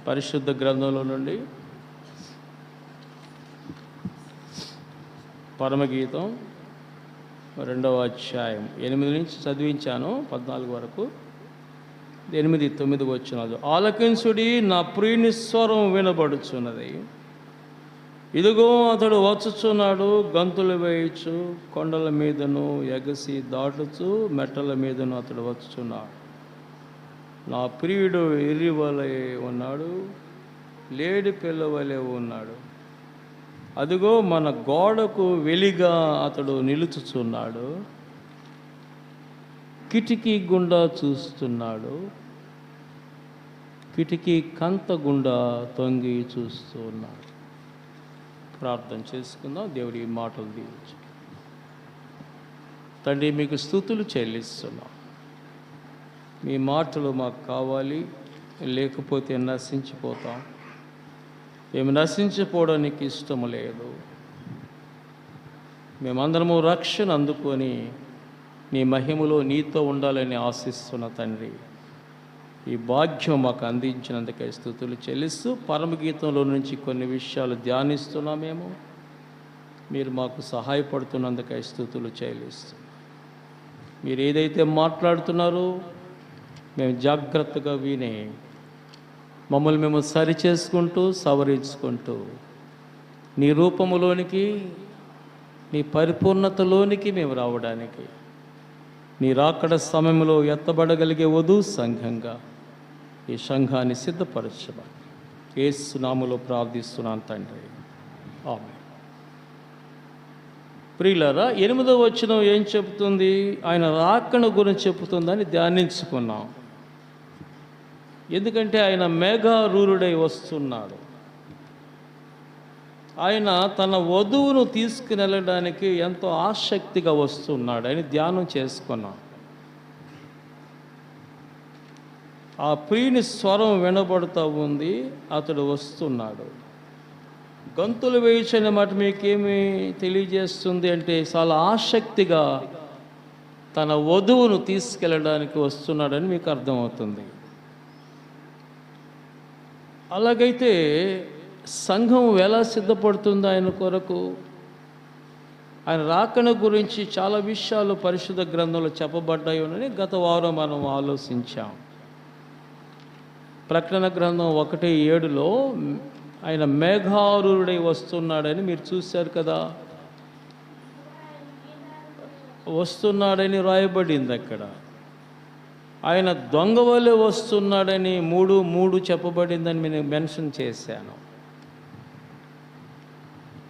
పరిశుద్ధ గ్రంథంలో నుండి పరమగీతం 2వ అధ్యాయం 8 నుంచి చదివించాను 14 వరకు. 8, 9 వచనాలు. ఆలకించుడి, నా ప్రియుని స్వరం వినబడుచున్నది. ఇదిగో అతడు వచ్చుచున్నాడు, గంతులు వేయచ్చు, కొండల మీదను ఎగసి దాటుచు మెట్టల మీదను అతడు వచ్చుచున్నాడు. నా ప్రియుడు ఎర్రివలే ఉన్నాడు, లేడి పిల్లవలే ఉన్నాడు. అదిగో మన గోడకు వెలిగా అతడు నిలుచుచున్నాడు, కిటికీ గుండా చూస్తున్నాడు, కిటికీ కంత గుండా తొంగి చూస్తూ ఉన్నాడు. ప్రార్థన చేసుకుందాం. దేవుడి మాటలు దీవించు. తండ్రి, మీకు స్తుతులు చెల్లిస్తున్నాం. మీ మాటలు మాకు కావాలి, లేకపోతే నశించిపోతాం. మేము నశించిపోవడానికి ఇష్టం లేదు. మేమందరము రక్షణ అందుకొని నీ మహిమలో నీతో ఉండాలని ఆశిస్తున్న తండ్రి, ఈ భాగ్యం మాకు అందించినందుకే స్తుతులు చెల్లిస్తూ పరమగీతంలో నుంచి కొన్ని విషయాలు ధ్యానిస్తున్నామేమో. మీరు మాకు సహాయపడుతున్నందుకే స్తుతులు చెల్లిస్తూ, మీరు ఏదైతే మాట్లాడుతున్నారో మేము జాగ్రత్తగా విని మమ్మల్ని మేము సరిచేసుకుంటూ సవరించుకుంటూ నీ రూపములోనికి, నీ పరిపూర్ణతలోనికి మేము రావడానికి, నీ రాకడ సమయంలో ఎత్తబడగలిగే వధూ సంఘంగా ఈ సంఘాన్ని సిద్ధపరచమని యేసు నామములో ప్రార్థిస్తున్నాను తండ్రి, ఆమేన్. ప్రియులారా, 8వ వచనం ఏం చెబుతుంది? ఆయన రాకడ గురించి చెబుతుందని ధ్యానించుకున్నాం. ఎందుకంటే ఆయన మేఘారూఢుడై వస్తున్నాడు. ఆయన తన వధువును తీసుకుని వెళ్ళడానికి ఎంతో ఆసక్తిగా వస్తున్నాడు అని ధ్యానం చేసుకున్నాం. ఆ ప్రియుని స్వరం వినబడుతూ ఉంది, అతడు వస్తున్నాడు. గంతులు వేయించిన మాట మీకేమి తెలియజేస్తుంది అంటే చాలా ఆసక్తిగా తన వధువును తీసుకెళ్ళడానికి వస్తున్నాడని మీకు అర్థమవుతుంది. అలాగైతే సంఘం ఎలా సిద్ధపడుతుంది ఆయన కొరకు? ఆయన రాకడ గురించి చాలా విషయాలు పరిశుద్ధ గ్రంథంలో చెప్పబడ్డాయని గత వారం మనం ఆలోచించాం. ప్రకటన గ్రంథం 1:7లో ఆయన మేఘారూఢుడై వస్తున్నాడని మీరు చూశారు కదా. వస్తున్నాడని రాయబడింది అక్కడ. ఆయన దొంగ వలె వస్తున్నాడని 3:3 చెప్పబడిందని నేను మెన్షన్ చేశాను.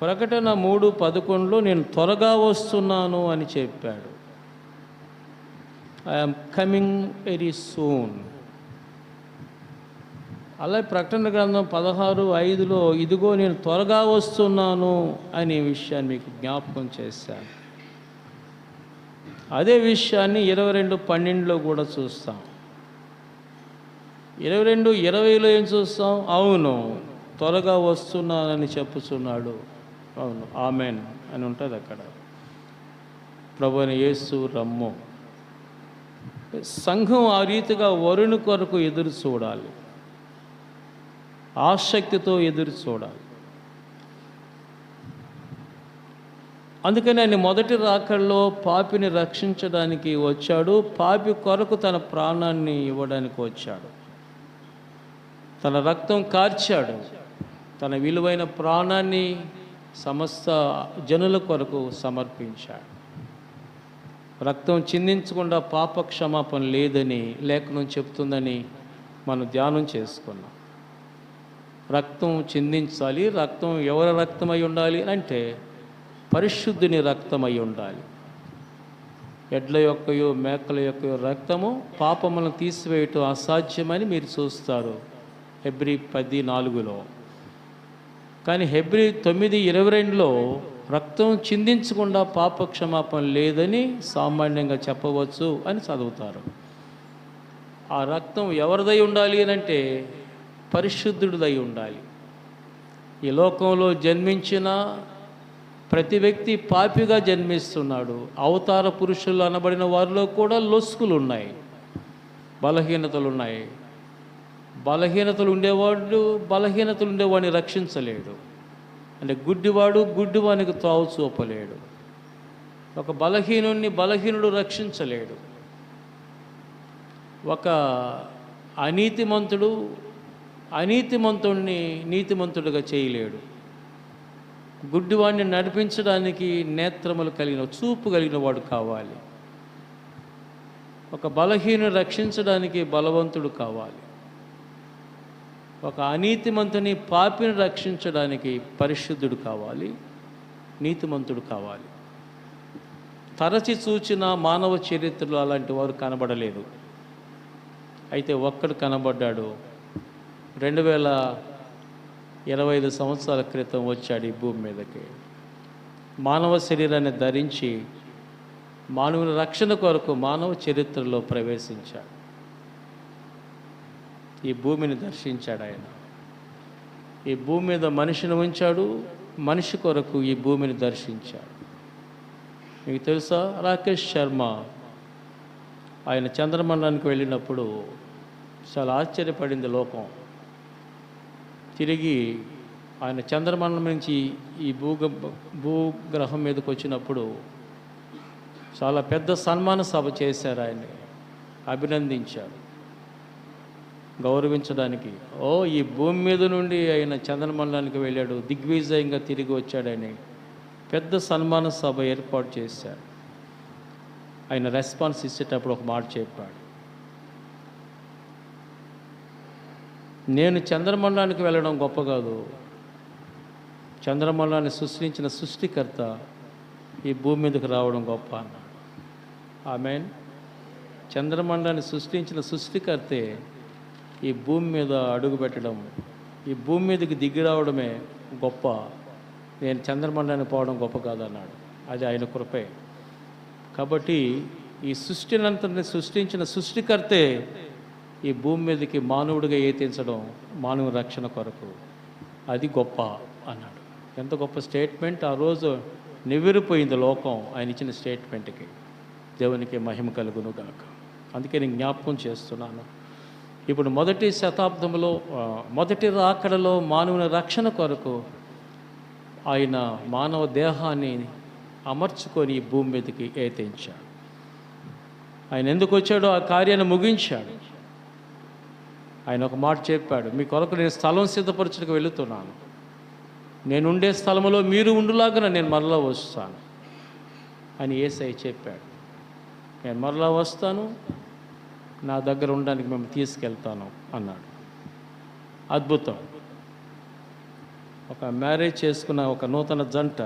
ప్రకటన 3:11లో నేను త్వరగా వస్తున్నాను అని చెప్పాడు. I'm coming very soon. అలాగే ప్రకటన గ్రంథం 16:5లో ఇదిగో నేను త్వరగా వస్తున్నాను అనే విషయాన్ని మీకు జ్ఞాపకం చేశాను. అదే విషయాన్ని 22:12లో కూడా చూస్తాం. 22:20లో ఏం చూస్తాం? అవును, త్వరగా వస్తున్నానని చెప్పుచున్నాడు. అవును, ఆమెన్ అని ఉంటుంది అక్కడ. ప్రభువైన యేసు రమ్ము. సంఘం ఆ రీతిగా వరుని కొరకు ఎదురు చూడాలి, ఆసక్తితో ఎదురు చూడాలి. అందుకని ఆయన మొదటి రాకడలో పాపిని రక్షించడానికి వచ్చాడు. పాపి కొరకు తన ప్రాణాన్ని ఇవ్వడానికి వచ్చాడు. తన రక్తం కార్చాడు. తన విలువైన ప్రాణాన్ని సమస్త జనుల కొరకు సమర్పించాడు. రక్తం చిందించకుండా పాప క్షమాపణ లేదని లేఖనం చెప్తుందని మనం ధ్యానం చేసుకున్నాం. రక్తం చిందించాలి. రక్తం ఎవరి రక్తమై ఉండాలి అంటే పరిశుద్ధుని రక్తమై ఉండాలి. ఎడ్ల యొక్కయో మేకల యొక్కయో రక్తము పాపములను తీసివేయటం అసాధ్యమని మీరు చూస్తారు హెబ్రీ 10:4లో. కానీ హెబ్రీ 9:22లో రక్తం చిందించకుండా పాప క్షమాపణ లేదని సామాన్యంగా చెప్పవచ్చు అని చదువుతారు. ఆ రక్తం ఎవరిదై ఉండాలి అంటే పరిశుద్ధుడిదై ఉండాలి. ఈ లోకంలో జన్మించిన ప్రతి వ్యక్తి పాపిగా జన్మిస్తున్నాడు. అవతార పురుషులు అనబడిన వారిలో కూడా లొసుకులు ఉన్నాయి, బలహీనతలు ఉన్నాయి. బలహీనతలు ఉండేవాడిని రక్షించలేడు. అంటే గుడ్డివానికి త్రావు చూపలేడు. ఒక బలహీనుడు రక్షించలేడు. ఒక అనీతిమంతుణ్ణి నీతిమంతుడిగా చేయలేడు. గుడ్డివాడిని నడిపించడానికి చూపు కలిగిన వాడు కావాలి. ఒక బలహీనుని రక్షించడానికి బలవంతుడు కావాలి. ఒక అనీతిమంతుని పాపిని రక్షించడానికి పరిశుద్ధుడు కావాలి, నీతిమంతుడు కావాలి. తరచి చూచిన మానవ చరిత్రలో అలాంటి వారు కనబడలేదు. అయితే ఒక్కడు కనబడ్డాడు. 2025 సంవత్సరాల క్రితం వచ్చాడు ఈ భూమి మీదకి. మానవ శరీరాన్ని ధరించి మానవుని రక్షణ కొరకు మానవ చరిత్రలో ప్రవేశించాడు. ఈ భూమిని దర్శించాడు ఆయన. ఈ భూమి మీద మనిషిని ఉంచాడు, మనిషి కొరకు ఈ భూమిని దర్శించాడు. మీకు తెలుసా, రాకేష్ శర్మ ఆయన చంద్రమండలానికి వెళ్ళినప్పుడు చాలా ఆశ్చర్యపడింది లోకం. తిరిగి ఆయన చంద్రమండలం నుంచి ఈ భూగ్రహం మీదకి వచ్చినప్పుడు చాలా పెద్ద సన్మాన సభ చేశారు. ఆయన్ని అభినందించారు, గౌరవించడానికి. ఈ భూమి మీద నుండి ఆయన చంద్రమండలానికి వెళ్ళాడు, దిగ్విజయంగా తిరిగి వచ్చాడని పెద్ద సన్మాన సభ ఏర్పాటు చేశారు. ఆయన రెస్పాన్స్ ఇచ్చేటప్పుడు ఒక మాట చెప్పాడు, నేను చంద్రమండలానికి వెళ్ళడం గొప్ప కాదు, చంద్రమండలాన్ని సృష్టించిన సృష్టికర్త ఈ భూమి మీదకి రావడం గొప్ప అన్నాడు. ఆమేన్. చంద్రమండలాన్ని సృష్టించిన సృష్టికర్తే ఈ భూమి మీద అడుగు పెట్టడం, ఈ భూమి మీదకి దిగి రావడమే గొప్ప, నేను చంద్రమండలానికి పోవడం గొప్ప కాదన్నాడు. అది ఆయన కృపే. కాబట్టి ఈ సృష్టినంతటిని సృష్టించిన సృష్టికర్తే ఈ భూమి మీదకి మానవుడిగా ఏతించడం, మానవ రక్షణ కొరకు, అది గొప్ప అన్నాడు. ఎంత గొప్ప స్టేట్మెంట్! ఆ రోజు నివ్వెరపోయింది లోకం ఆయన ఇచ్చిన స్టేట్మెంట్కి. దేవునికి మహిమ కలుగును గాక. అందుకే నేను జ్ఞాపకం చేస్తున్నాను, ఇప్పుడు మొదటి శతాబ్దంలో మొదటి రాకడలో మానవుని రక్షణ కొరకు ఆయన మానవ దేహాన్ని అమర్చుకొని ఈ భూమి మీదకి ఏతించాడు. ఆయన ఎందుకు వచ్చాడో ఆ కార్యాన్ని ముగించాడు. ఆయన ఒక మాట చెప్పాడు, మీ కొరకు నేను స్థలం సిద్ధపరచడానికి వెళుతున్నాను, నేనుండే స్థలంలో మీరు ఉండులాగా నేను మరలా వస్తాను అని యేసయ్య చెప్పాడు. నేను మరలా వస్తాను, నా దగ్గర ఉండడానికి మేము తీసుకెళ్తాను అన్నాడు. అద్భుతం. ఒక మ్యారేజ్ చేసుకున్న ఒక నూతన జంట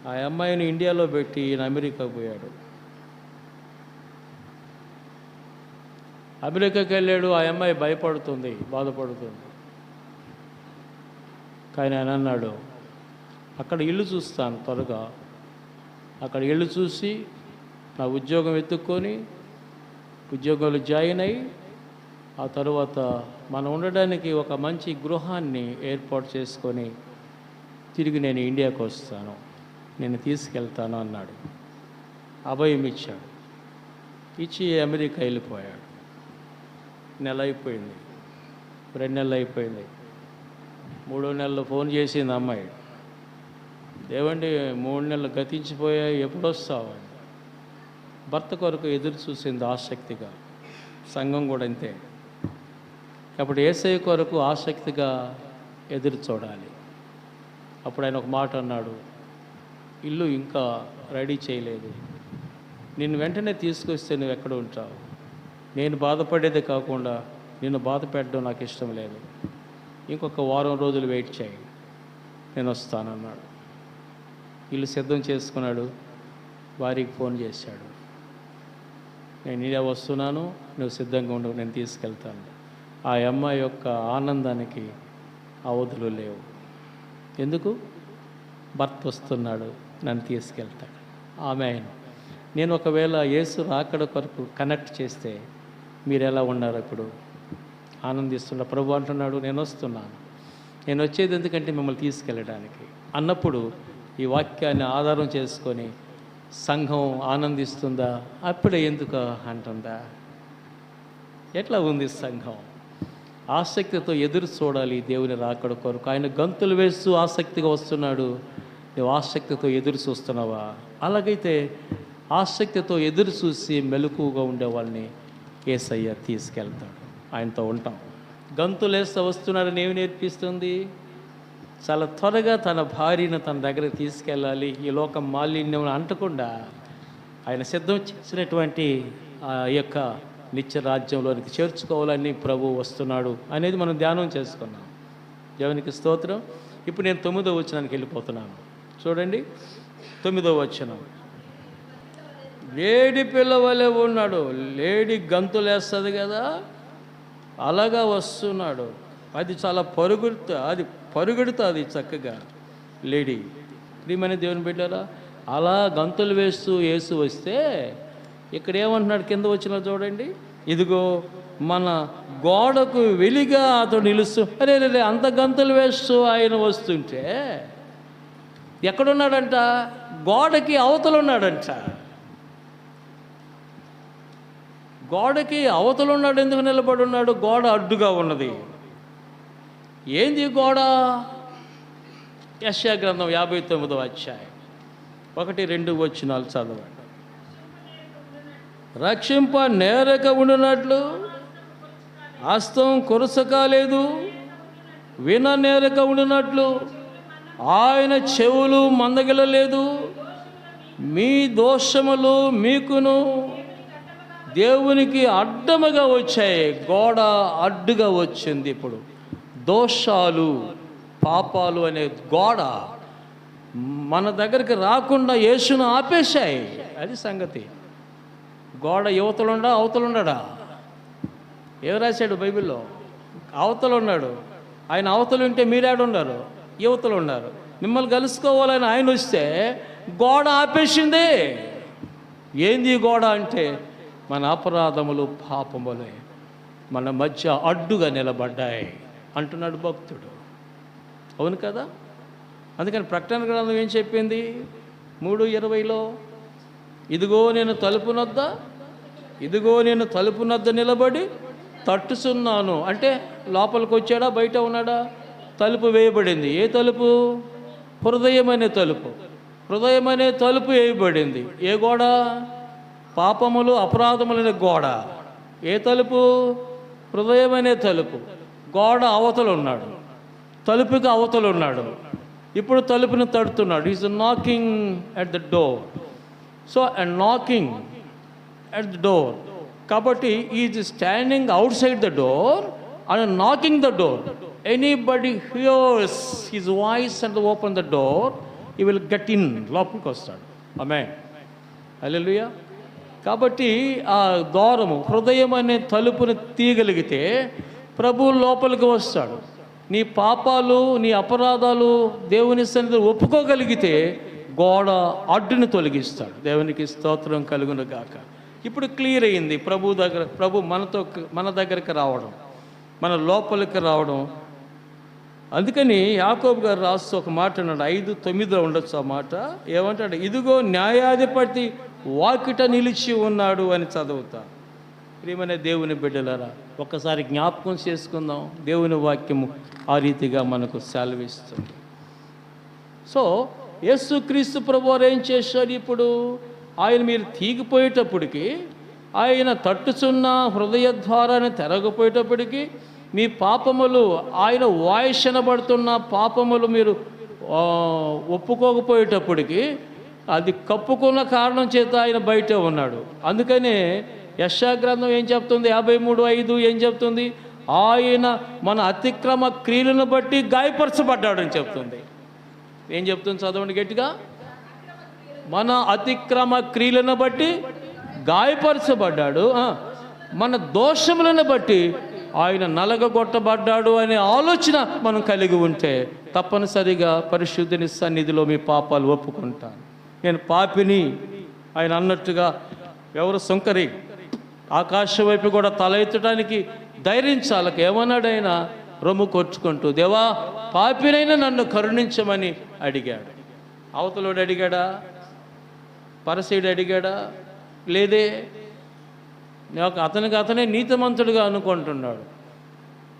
ఆ అమ్మాయిని ఇండియాలో పెట్టి ఈయన అమెరికాకు పోయాడు. అమెరికాకి వెళ్ళాడు. ఆ అమ్మాయి భయపడుతుంది, బాధపడుతుంది. కానీ ఆయన అన్నాడు, అక్కడ ఇల్లు చూస్తాను త్వరగా, అక్కడ ఇల్లు చూసి నా ఉద్యోగం వెతుక్కొని ఉద్యోగంలో జాయిన్ అయ్యి ఆ తర్వాత మనం ఉండడానికి ఒక మంచి గృహాన్ని ఏర్పాటు చేసుకొని తిరిగి నేను ఇండియాకు వస్తాను, నేను తీసుకెళ్తాను అన్నాడు. అభయం ఇచ్చాడు. ఇచ్చి అమెరికా వెళ్ళిపోయాడు. నెల అయిపోయింది, 2 నెలలు అయిపోయింది. 3వ నెలలో ఫోన్ చేసింది అమ్మాయి, ఏవండి 3 నెలలు గతించిపోయాయి, ఎప్పుడు వస్తావు? భర్త కొరకు ఎదురు చూసింది ఆసక్తిగా. సంఘం కూడా అంతే. అప్పుడు యేసయ్య కొరకు ఆసక్తిగా ఎదురు చూడాలి. అప్పుడు ఆయన ఒక మాట అన్నాడు, ఇల్లు ఇంకా రెడీ చేయలేదు, నిన్ను వెంటనే తీసుకొస్తే నువ్వు ఎక్కడ ఉంటావు? నేను బాధపడేదే కాకుండా నిన్ను బాధ పెట్టడం నాకు ఇష్టం లేదు, ఇంకొక వారం రోజులు వెయిట్ చేయి, నేను వస్తానన్నాడు. ఇల్లు సిద్ధం చేసుకున్నాడు. వారికి ఫోన్ చేశాడు, నేను ఇలా వస్తున్నాను, నువ్వు సిద్ధంగా ఉండు, నేను తీసుకెళ్తాను. ఆ అమ్మాయి యొక్క ఆనందానికి అవధులు లేవు. ఎందుకు? భర్త వస్తున్నాడు, నన్ను తీసుకెళ్తాడు. ఆమేన్. నేను ఒకవేళ యేసు రాకడ కొరకు కనెక్ట్ చేస్తే మీరు ఎలా ఉన్నారు? ఇప్పుడు ఆనందిస్తున్న ప్రభు అంటున్నాడు, నేను వస్తున్నాను, నేను వచ్చేది ఎందుకంటే మిమ్మల్ని తీసుకెళ్ళడానికి అన్నప్పుడు ఈ వాక్యాన్ని ఆధారం చేసుకొని సంఘం ఆనందిస్తుందా? అప్పుడే ఎందుకు అంటుందా? ఎట్లా ఉంది సంఘం? ఆసక్తితో ఎదురు చూడాలి దేవుని రాకడ కొరకు. ఆయన గంతులు వేస్తూ ఆసక్తిగా వస్తున్నాడు. నువ్వు ఆసక్తితో ఎదురు చూస్తున్నావా? అలాగైతే ఆసక్తితో ఎదురు చూసి మెలకువగా ఉండే వాళ్ళని యేసయ్య తీసుకెళ్తాడు. ఆయనతో ఉంటాం. గంతులేస్తూ వస్తున్నాడని ఏమి నేర్పిస్తుంది? చాలా త్వరగా తన భార్యను తన దగ్గరకు తీసుకెళ్ళాలి. ఈ లోకం మాలిన్యం అంటకుండా ఆయన సిద్ధం చేసినటువంటి ఆ యొక్క నిత్య రాజ్యంలోనికి చేర్చుకోవాలని ప్రభు వస్తున్నాడు అనేది మనం ధ్యానం చేసుకున్నాం. దేవునికి స్తోత్రం. ఇప్పుడు నేను 9వ వచనానికి వెళ్ళిపోతున్నాను. చూడండి, 9వ వచనం. లేడి పిల్లవలే ఉన్నాడు. లేడి గంతులేస్తుంది కదా, అలాగా వస్తున్నాడు. అది చాలా పరుగెడుతుంది చక్కగా లేడీ. ప్రియమైన దేవుని బిడ్డలారా, అలా గంతులు వేస్తూ యేసు వస్తే ఇక్కడ ఏమంటున్నాడు? కింద వచ్చిన చూడండి, ఇదిగో మన గోడకు వెలిగా అతడు నిలుస్తూ, అరే అంత గంతులు వేస్తూ ఆయన వస్తుంటే ఎక్కడున్నాడంట? గోడకి అవతల ఉన్నాడంట. గోడకి అవతల ఉన్నాడు. ఎందుకు నిలబడి ఉన్నాడు? గోడ అడ్డుగా ఉన్నది. ఏంది గోడ? యెషయా గ్రంథం 59వ అధ్యాయం 1-2 వచనాలు చదవండి. రక్షింప నేరక ఉండినట్లు హస్తం కొరసకాలేదు, విన నేరక ఉండినట్లు ఆయన చెవులు మందగిలలేదు. మీ దోషములు మీకును దేవునికి అడ్డముగా వచ్చాయి. గోడ అడ్డుగా వచ్చింది. ఇప్పుడు దోషాలు, పాపాలు అనే గోడ మన దగ్గరికి రాకుండా యేసును ఆపేశాయి. అది సంగతి. గోడ యువతలుండా అవతలుండడా? ఏం రాశాడు బైబిల్లో? అవతలు ఉన్నాడు. ఆయన అవతలు ఉంటే మీరేడున్నారు? యువతలు ఉన్నారు. మిమ్మల్ని కలుసుకోవాలని ఆయన వస్తే గోడ ఆపేసింది. ఏంది గోడ అంటే మన అపరాధములు, పాపములే మన మధ్య అడ్డుగా నిలబడ్డాయి అంటున్నాడు భక్తుడు. అవును కదా? అందుకని ప్రకటన గ్రంథం ఏం చెప్పింది? 3:20లో, ఇదిగో నేను తలుపు నద్ద నిలబడి తట్టుచున్నాను. అంటే లోపలికి వచ్చాడా, బయట ఉన్నాడా? తలుపు వేయబడింది. ఏ తలుపు? హృదయం అనే తలుపు. హృదయం అనే తలుపు వేయబడింది. ఏ గోడ? పాపములు, అపరాధములనే గోడ. ఏ తలుపు? హృదయం అనే తలుపు. గోడ అవతలు ఉన్నాడు, తలుపుకి అవతలు ఉన్నాడు. ఇప్పుడు తలుపుని తడుతున్నాడు. Is knocking at the door. So knocking at the door. కాబట్టి is standing outside the door and knocking the door. Anybody hears his voice and open the door, he will get in. లోపలికి వస్తాడు. ఆమేన్, హల్లెలూయా. కాబట్టి ఆ ద్వారము, హృదయం అనే తలుపుని తీయగలిగితే ప్రభువు లోపలికి వస్తాడు. నీ పాపాలు, నీ అపరాధాలు దేవుని సన్నిధిలో ఒప్పుకోగలిగితే గోడ అడ్డుని తొలగిస్తాడు. దేవునికి స్తోత్రం కలుగును గాక. ఇప్పుడు క్లియర్ అయింది. ప్రభు మన దగ్గరికి రావడం, మన లోపలికి రావడం. అందుకని యాకోబు గారు రాస్తూ ఒక మాట అన్నాడు, 5:9 ఉండొచ్చు ఆ మాట. ఏమంటాడు? ఇదిగో న్యాయాధిపతి వాకిట నిలిచి ఉన్నాడు అని చదువుతా. ప్రియమైన దేవుని బిడ్డలారా, ఒక్కసారి జ్ఞాపకం చేసుకుందాం. దేవుని వాక్యము ఆ రీతిగా మనకు సెలవిస్తుంది. సో యేసుక్రీస్తు ప్రభువారు ఏం చేశాడు? ఇప్పుడు ఆయన మీరు తీగిపోయేటప్పటికి, ఆయన తట్టుచున్న హృదయ ద్వారాన్ని తెరగపోయేటప్పటికి, మీ పాపములు, ఆయన వాయిస్ వినబడుతున్న పాపములు మీరు ఒప్పుకోకపోయేటప్పటికి, అది కప్పుకున్న కారణం చేత ఆయన బయటే ఉన్నాడు. అందుకనే యెషయా గ్రంథం ఏం చెప్తుంది? 53:5 ఏం చెప్తుంది? ఆయన మన అతిక్రమ క్రియలను బట్టి గాయపరచబడ్డాడు అని చెప్తుంది. ఏం చెప్తుంది? చదవండి గట్టిగా. మన అతిక్రమ క్రియలను బట్టి గాయపరచబడ్డాడు, మన దోషములను బట్టి ఆయన నలగగొట్టబడ్డాడు అనే ఆలోచన మనం కలిగి ఉంటే తప్పనిసరిగా పరిశుద్ధుని సన్నిధిలో మీ పాపాలు ఒప్పుకుంటాను. నేను పాపిని ఆయన అన్నట్టుగా ఎవరు సుంకరి ఆకాశం వైపు కూడా తల ఎత్తడానికి ధైర్యం చాలక ఏమన్నాడు? ఆయన రొమ్ము కొట్టుకుంటూ, దేవా పాపినైనా నన్ను కరుణించమని అడిగాడు. అవతలోడు అడిగాడా? పరసీయుడు అడిగాడా? లేదే. అతనికి అతనే నీతిమంతుడిగా అనుకుంటున్నాడు.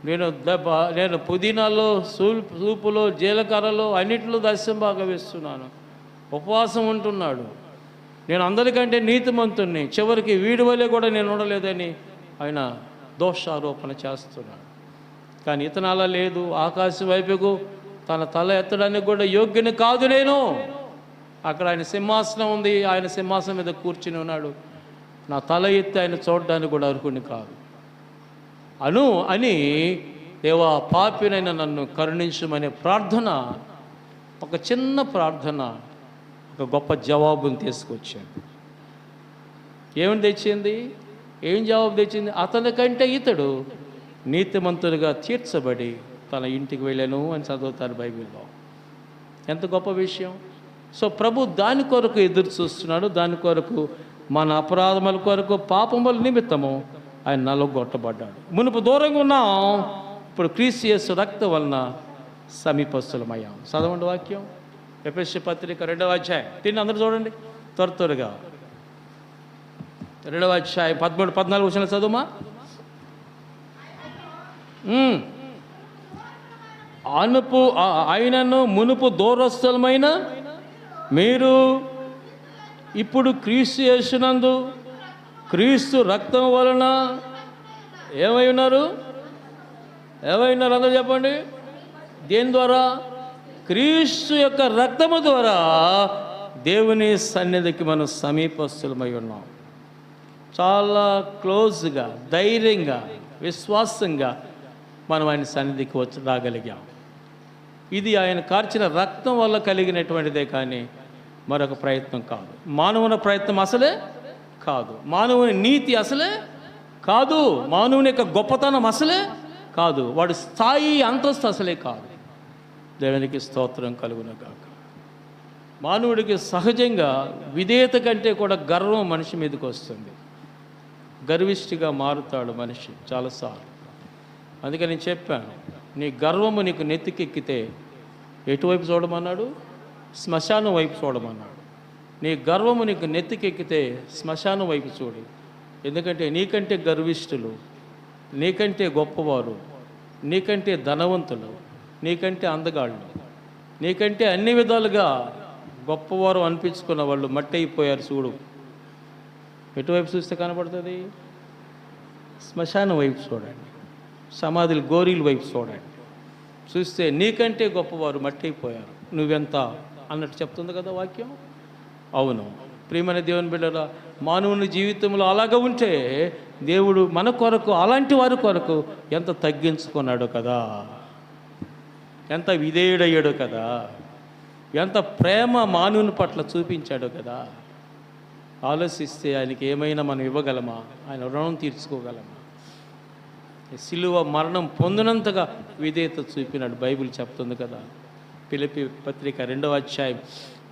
నేను పుదీనాలో, సూపులో, జీలకర్రలో అన్నింటిలో దశంభాగం వేస్తున్నాను. ఉపవాసం ఉంటున్నాడు. నేను అందరికంటే నీతిమంతుణ్ణి, చివరికి వీడి వల్లే కూడా నేను ఉండలేదని ఆయన దోషారోపణ చేస్తున్నాడు. కానీ ఇతను అలా లేదు. ఆకాశం వైపుకు తన తల ఎత్తడానికి కూడా యోగ్యుని కాదు నేను. అక్కడ ఆయన సింహాసనం ఉంది, ఆయన సింహాసనం మీద కూర్చుని ఉన్నాడు. నా తల ఎత్తి ఆయన చూడడానికి కూడా అర్హుని కాదు అని దేవా పాపినైనా నన్ను కరుణించమనే ప్రార్థన, ఒక చిన్న ప్రార్థన ఒక గొప్ప జవాబుని తీసుకొచ్చాడు. ఏమని తెచ్చింది? ఏం జవాబు తెచ్చింది? అతని కంటే ఇతడు నీతిమంతుడిగా తీర్చబడి తన ఇంటికి వెళ్ళాను అని చదువుతారు బైబిల్లో. ఎంత గొప్ప విషయం. సో ప్రభు దాని కొరకు ఎదురు చూస్తున్నాడు. దాని కొరకు మన అపరాధముల కొరకు, పాపముల నిమిత్తము ఆయన నలుగొట్టబడ్డాడు. మునుపు దూరంగా ఉన్నాం, ఇప్పుడు క్రీస్తు యేసు రక్తం వలన సమీపస్తులమయ్యాం. చదవండి వాక్యం, ఎఫెసీ పత్రిక 2వ అధ్యాయం. దీన్ని అందరూ చూడండి త్వరగా. 2వ అధ్యాయం 13-14 వచనాలు చదువుమా. ఆయనను మునుపు దూరస్థులమైన మీరు ఇప్పుడు క్రీస్తు యేసునందు క్రీస్తు రక్తం వలన ఏమై ఉన్నారు? అందరూ చెప్పండి. దేని ద్వారా? క్రీస్తు యొక్క రక్తము ద్వారా దేవుని సన్నిధికి మనం సమీపస్తులమై ఉన్నాం. చాలా క్లోజ్గా, ధైర్యంగా, విశ్వాసంగా మనం ఆయన సన్నిధికి వచ్చి రాగలిగాం. ఇది ఆయన కార్చిన రక్తం వల్ల కలిగినటువంటిదే కానీ మరొక ప్రయత్నం కాదు. మానవుని ప్రయత్నం అసలే కాదు, మానవుని నీతి అసలే కాదు, మానవుని యొక్క గొప్పతనం అసలే కాదు, వాడి స్థాయి అంతస్తు అసలే కాదు. దేవునికి స్తోత్రం కలుగునగాక. మానవుడికి సహజంగా విధేయత కంటే కూడా గర్వం మనిషి మీదకి వస్తుంది. గర్విష్ఠిగా మారుతాడు మనిషి చాలాసార్లు. అందుకని నేను చెప్పాను, నీ గర్వము నీకు నెత్తికెక్కితే ఎటువైపు చూడమన్నాడు? శ్మశానం వైపు చూడమన్నాడు. నీ గర్వము నీకు నెత్తికెక్కితే శ్మశానం వైపు చూడు. ఎందుకంటే నీకంటే గర్విష్ఠులు, నీకంటే గొప్పవారు, నీకంటే ధనవంతులు, నీకంటే అందగాళ్ళు, నీకంటే అన్ని విధాలుగా గొప్పవారు అనిపించుకున్న వాళ్ళు మట్టి అయిపోయారు. చూడు, ఎటువైపు చూస్తే కనపడుతుంది? శ్మశానం వైపు చూడండి, సమాధులు గోరీల వైపు చూడండి. చూస్తే నీకంటే గొప్పవారు మట్టి అయిపోయారు, నువ్వెంత అన్నట్టు చెప్తుంది కదా వాక్యం. అవును ప్రియమైన దేవుని బిడ్డల, మానవుని జీవితంలో అలాగ ఉంటే దేవుడు మన కొరకు, అలాంటి వారి కొరకు ఎంత తగ్గించుకున్నాడు కదా, ఎంత విధేయుడయ్యాడు కదా, ఎంత ప్రేమ మానవుని పట్ల చూపించాడు కదా. ఆలోచిస్తే ఆయనకి ఏమైనా మనం ఇవ్వగలమా? ఆయన రుణం తీర్చుకోగలమా? సిలువ మరణం పొందినంతగా విధేయత చూపినాడు. బైబిల్ చెప్తుంది కదా. ఫిలిప్పీ పత్రిక 2వ అధ్యాయం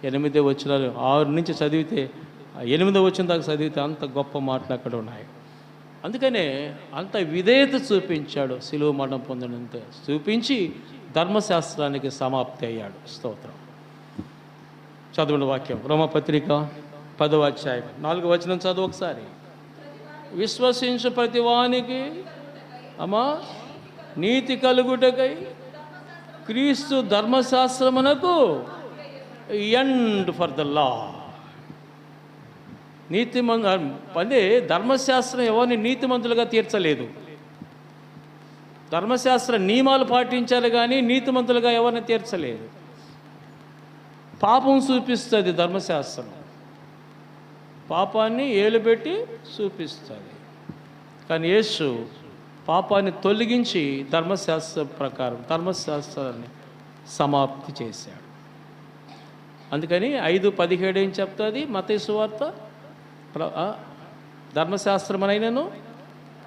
8వ వచనాలు 6 నుంచి చదివితే 8వ వచనం దాకా చదివితే అంత గొప్ప మాటలు అక్కడ ఉన్నాయి. అందుకనే అంత విధేయత చూపించాడు. సిలువ మరణం పొందినంత చూపించి ధర్మశాస్త్రానికి సమాప్తి అయ్యాడు. స్తోత్రం. చదవండి వాక్యం, రోమపత్రిక 10వ అధ్యాయం 4వ వచనం చదువు ఒకసారి. విశ్వసించు ప్రతివానికి నీతి కలుగుటకై క్రీస్తు ధర్మశాస్త్రమునకు ఎండ్ ఫర్ ద లా. అంటే ధర్మశాస్త్రం ఎవరిని నీతిమంతులుగా తీర్చలేదు. ధర్మశాస్త్ర నియమాలు పాటించారు కానీ నీతిమంతులుగా ఎవరిని తీర్చలేదు. పాపం చూపిస్తుంది ధర్మశాస్త్రం, పాపాన్ని ఏలుబెట్టి చూపిస్తుంది. కానీ యేసు పాపాన్ని తొలగించి ధర్మశాస్త్రం ప్రకారం ధర్మశాస్త్రాన్ని సమాప్తి చేశాడు. అందుకని 5:17 ఏం చెప్తుంది మత్తయి సువార్త? ధర్మశాస్త్రమునైనను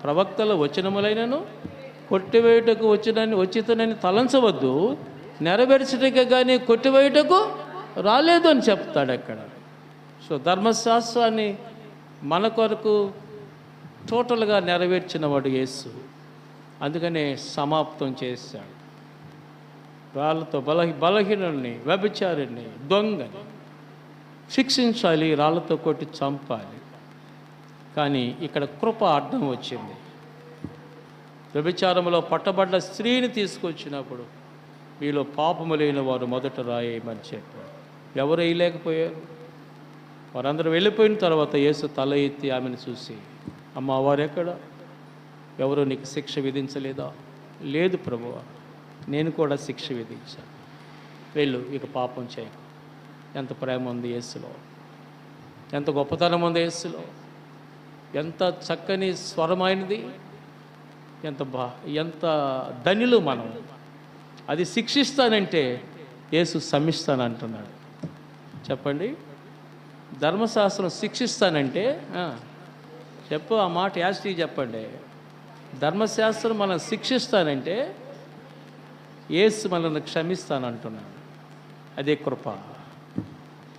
ప్రవక్తల వచనములైనను కొట్టివేయుటకు వచ్చితనని తలంచవద్దు, నెరవేర్చటకే కానీ కొట్టివేయుటకు రాలేదు అని చెప్తాడు అక్కడ. సో ధర్మశాస్త్రాన్ని మన కొరకు టోటల్గా నెరవేర్చిన వాడు యేసు. అందుకనే సమాప్తం చేశాడు. రాళ్ళతో బలహీనుల్ని, వ్యభిచారిని, దొంగని శిక్షించాలి, రాళ్ళతో కొట్టి చంపాలి. కానీ ఇక్కడ కృప అడ్డం వచ్చింది. వ్యభిచారంలో పట్టబడ్డ స్త్రీని తీసుకొచ్చినప్పుడు మీలో పాపము లేని వారు మొదట రాయేయమని చెప్పారు. ఎవరు వేయలేకపోయారు. వారందరూ వెళ్ళిపోయిన తర్వాత యేసు తల ఎత్తి ఆమెను చూసి, అమ్మ వారెక్కడ? ఎవరు నీకు శిక్ష విధించలేదా? లేదు ప్రభువా, నేను కూడా శిక్ష విధించాను. వెళ్ళు, ఇక పాపం చేయకు. ఎంత ప్రేమ ఉంది యేసులో, ఎంత గొప్పతనం ఉంది యేసులో, ఎంత చక్కని స్వరమైనది, ఎంత ధన్యులు మనం. అది శిక్షిస్తానంటే యేసు శమిస్తానంటున్నాడు. చెప్పండి, ధర్మశాస్త్రం శిక్షిస్తానంటే చెప్పు, ఆ మాట యాస్టీ చెప్పండి. ధర్మశాస్త్రం మనం శిక్షిస్తానంటే యేసు మనల్ని క్షమిస్తానంటున్నాడు. అదే కృప.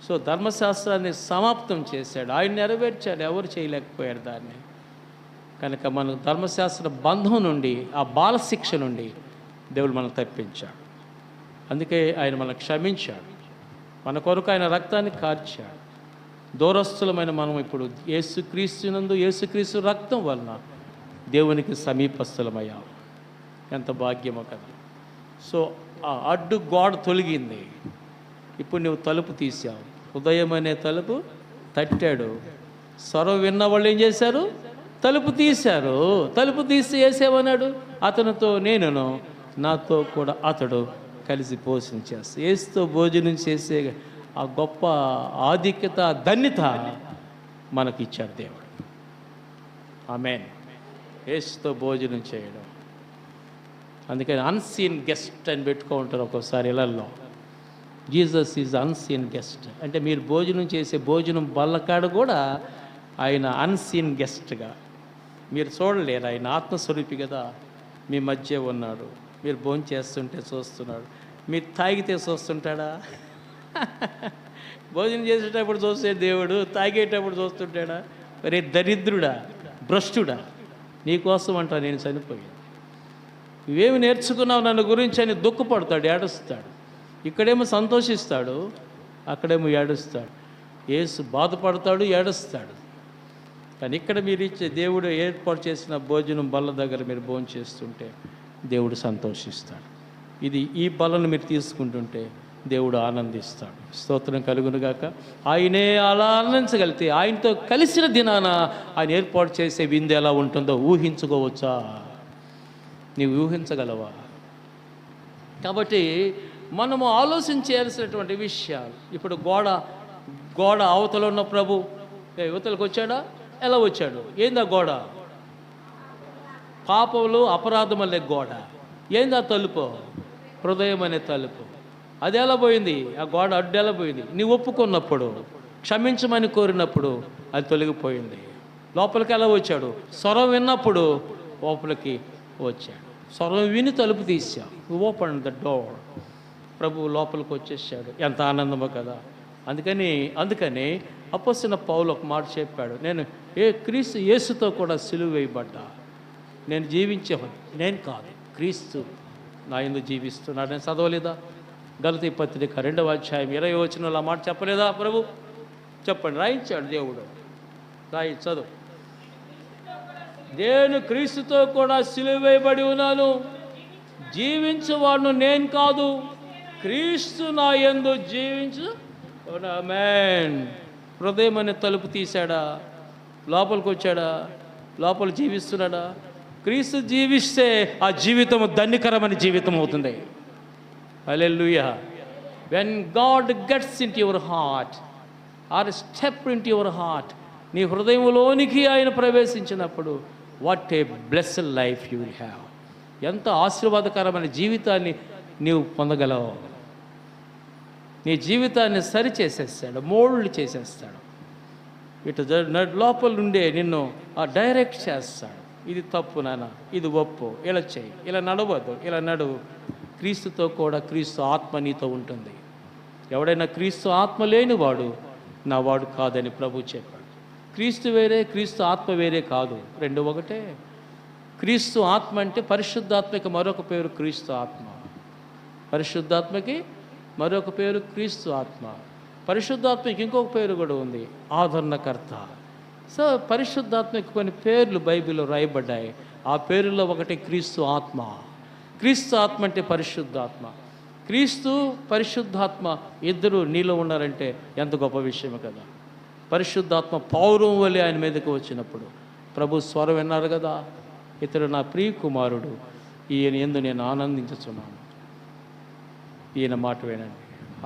సో ధర్మశాస్త్రాన్ని సమాప్తం చేశాడు, ఆయన నెరవేర్చాడు, ఎవరు చేయలేకపోయారు దాన్ని. కనుక మన ధర్మశాస్త్ర బంధం నుండి, ఆ బాల శిక్ష నుండి దేవుడు మనం తప్పించాడు. అందుకే ఆయన మనం క్షమించాడు, మన కొరకు ఆయన రక్తాన్ని కార్చాడు. దూరస్థులమైన మనం ఇప్పుడు యేసుక్రీస్తునందు, యేసుక్రీస్తు రక్తం వలన దేవునికి సమీపస్థులమయ్యాం. ఎంత భాగ్యమో కదా. సో ఆ అడ్డు గోడ తొలగింది. ఇప్పుడు నువ్వు తలుపు తీసావు. హృదయం అనే తలుపు తట్టాడు. స్వరం విన్న వాళ్ళు ఏం చేశారు? తలుపు తీశారు. తలుపు తీసి వేసేమన్నాడు, అతనితో నేనును, నాతో కూడా అతడు కలిసి భోజనం చేస్తా. ఏసుతో భోజనం చేసే ఆ గొప్ప ఆధిక్యత, ధన్యత మనకిచ్చాడు దేవుడు. ఆమేన్. ఏసుతో భోజనం చేయడం. అందుకని అన్సీన్ గెస్ట్ అని పెట్టుకుంటారు ఒక్కోసారి ఇళ్ళల్లో. జీసస్ ఈజ్ అన్సీన్ గెస్ట్ అంటే మీరు భోజనం చేసే భోజనం బల్లకాడు కూడా ఆయన అన్సీన్ గెస్ట్గా మీరు చూడలేరు. ఆయన ఆత్మస్వరూపి కదా, మీ మధ్య ఉన్నాడు. మీరు భోజనం చేస్తుంటే చూస్తున్నాడు. మీరు తాగితే చూస్తుంటాడా? భోజనం చేసేటప్పుడు చూస్తే దేవుడు, తాగేటప్పుడు చూస్తుంటాడా? మరి దరిద్రుడా, భ్రష్టుడా, నీకోసం అంటా నేను చనిపోయాను, ఇవేమి నేర్చుకున్నావు నన్ను గురించి అని దుఃఖపడతాడు, ఏడుస్తాడు. ఇక్కడేమో సంతోషిస్తాడు, అక్కడేమో ఏడుస్తాడు. యేసు బాధపడతాడు, ఏడుస్తాడు. కానీ ఇక్కడ మీరు ఇచ్చే దేవుడు ఏర్పాటు చేసిన భోజనం బల్ల దగ్గర మీరు భోజనం చేస్తుంటే దేవుడు సంతోషిస్తాడు. ఈ బలను మీరు తీసుకుంటుంటే దేవుడు ఆనందిస్తాడు. స్తోత్రం కలుగునుగాక. ఆయనే అలా ఆనందించగలిగితే ఆయనతో కలిసిన దినాన ఆయన ఏర్పాటు చేసే విందు ఎలా ఉంటుందో ఊహించుకోవచ్చా? నీవు ఊహించగలవా? కాబట్టి మనము ఆలోచించాల్సినటువంటి విషయాలు. ఇప్పుడు గోడ అవతల ఉన్న ప్రభు యువతలకు వచ్చాడా? ఎలా వచ్చాడు? ఏందా గోడ? పాపములు అపరాధములే గోడ. ఏందా తలుపు? హృదయం అనే తలుపు. అది ఎలా పోయింది? ఆ గోడ అడ్డు ఎలా పోయింది? నీవు ఒప్పుకున్నప్పుడు, క్షమించమని కోరినప్పుడు అది తొలగిపోయింది. లోపలికి ఎలా వచ్చాడు? స్వరం విన్నప్పుడు లోపలికి వచ్చాడు. స్వరం విని తలుపు తీసావు, ఓపెన్ ద డోర్. ప్రభు లోపలికి వచ్చేసాడు. ఎంత ఆనందమో కదా. అందుకని అపొస్తలుడైన పౌలు ఒక మాట చెప్పాడు, నేను క్రీస్తు యేసుతో కూడా సిలువ వేయబడ్డా. నేను జీవించేవాడు నేను కాదు, క్రీస్తు నా యందు జీవిస్తున్నాడు. నేను చదవలేదా? గలతీ పత్రిక 2వ అధ్యాయం 20వ వచనంలో ఆ మాట చెప్పలేదా ప్రభు? చెప్పండి, రాయించాడు దేవుడు. చదువు. నేను క్రీస్తుతో కూడా సిలువ వేయబడి ఉన్నాను, జీవించువాడును నేను కాదు, క్రీస్తు నా యందు జీవించు. ఆమేన్. హృదయం అనే తలుపు తీశాడా? లోపలికి వచ్చాడా? లోపల జీవిస్తున్నాడా? క్రీస్తు జీవిస్తే ఆ జీవితం ధన్యకరమైన జీవితం అవుతుంది. హల్లెలూయా. When God gets into your heart or step into your heart, నీ హృదయంలోనికి ఆయన ప్రవేశించినప్పుడు what a blessed life you will have. ఎంత ఆశీర్వాదకరమైన జీవితాన్ని నీవు పొందగలవు. నీ జీవితాన్ని సరి చేసేస్తాడు, మోల్డ్ చేసేస్తాడు. ఇటు లోపల నుండే నిన్ను డైరెక్ట్ చేస్తాడు. ఇది తప్పు నాన్న, ఇది ఒప్పు, ఇలా చేయి, ఇలా నడవద్దు, ఇలా నడువు. క్రీస్తుతో కూడా క్రీస్తు ఆత్మ నీతో ఉంటుంది. ఎవడైనా క్రీస్తు ఆత్మ లేనివాడు నా వాడు కాదని ప్రభు చెప్పాడు. క్రీస్తు వేరే, క్రీస్తు ఆత్మ వేరే కాదు, రెండు ఒకటే. క్రీస్తు ఆత్మ అంటే పరిశుద్ధాత్మకి మరొక పేరు క్రీస్తు ఆత్మ. పరిశుద్ధాత్మకి మరొక పేరు క్రీస్తు ఆత్మ. పరిశుద్ధాత్మకి ఇంకొక పేరు కూడా ఉంది, ఆదరణకర్త. సో పరిశుద్ధాత్మకి కొన్ని పేర్లు బైబిల్లో రాయబడ్డాయి. ఆ పేరులో ఒకటి క్రీస్తు ఆత్మ. క్రీస్తు ఆత్మ అంటే పరిశుద్ధాత్మ. క్రీస్తు పరిశుద్ధాత్మ ఇద్దరు నీలో ఉన్నారంటే ఎంత గొప్ప విషయమే కదా. పరిశుద్ధాత్మ పౌరం వలె ఆయన మీదకి వచ్చినప్పుడు ప్రభు స్వరం విన్నారు కదా, ఇతడు నా ప్రియ కుమారుడు, ఈయన యందు నేను ఆనందించుచున్నాను. ఈయన మాట వినండి.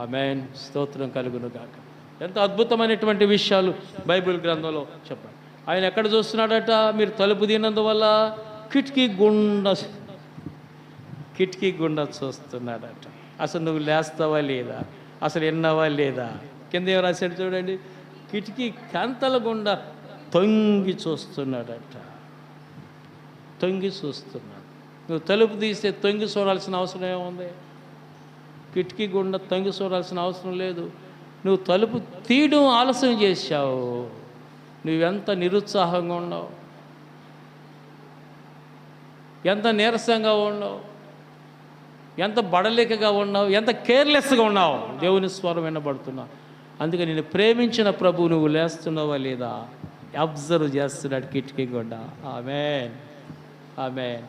ఆమేన్. స్తోత్రం కలుగును గాక. ఎంత అద్భుతమైనటువంటి విషయాలు బైబిల్ గ్రంథంలో చెప్పండి. ఆయన ఎక్కడ చూస్తున్నాడట? మీరు తలుపు తీనందువల్ల కిటికీ గుండా చూస్తున్నాడట. అసలు నువ్వు లేస్తావా లేదా, అసలు విన్నావా లేదా? కింద ఏం రాశాడు చూడండి, కిటికీ కాంతల గుండా తొంగి చూస్తున్నాడట. తొంగి చూస్తున్నాడు. నువ్వు తలుపు తీస్తే తొంగి చూడాల్సిన అవసరం ఏముంది? కిటికీ గుండా తొంగి చూడాల్సిన అవసరం లేదు. నువ్వు తలుపు తీయడం ఆలస్యం చేశావు. నువ్వెంత నిరుత్సాహంగా ఉన్నావు, ఎంత నీరసంగా ఉన్నావు, ఎంత బడలికగా ఉన్నావు, ఎంత కేర్లెస్గా ఉన్నావు. దేవుని స్వరం వినబడుతున్నావు. అందుకే నేను ప్రేమించిన ప్రభు నువ్వు లేస్తున్నావా లేదా అబ్జర్వ్ చేస్తున్నాడు కిటికీ గుండా. ఆమేన్, ఆమేన్.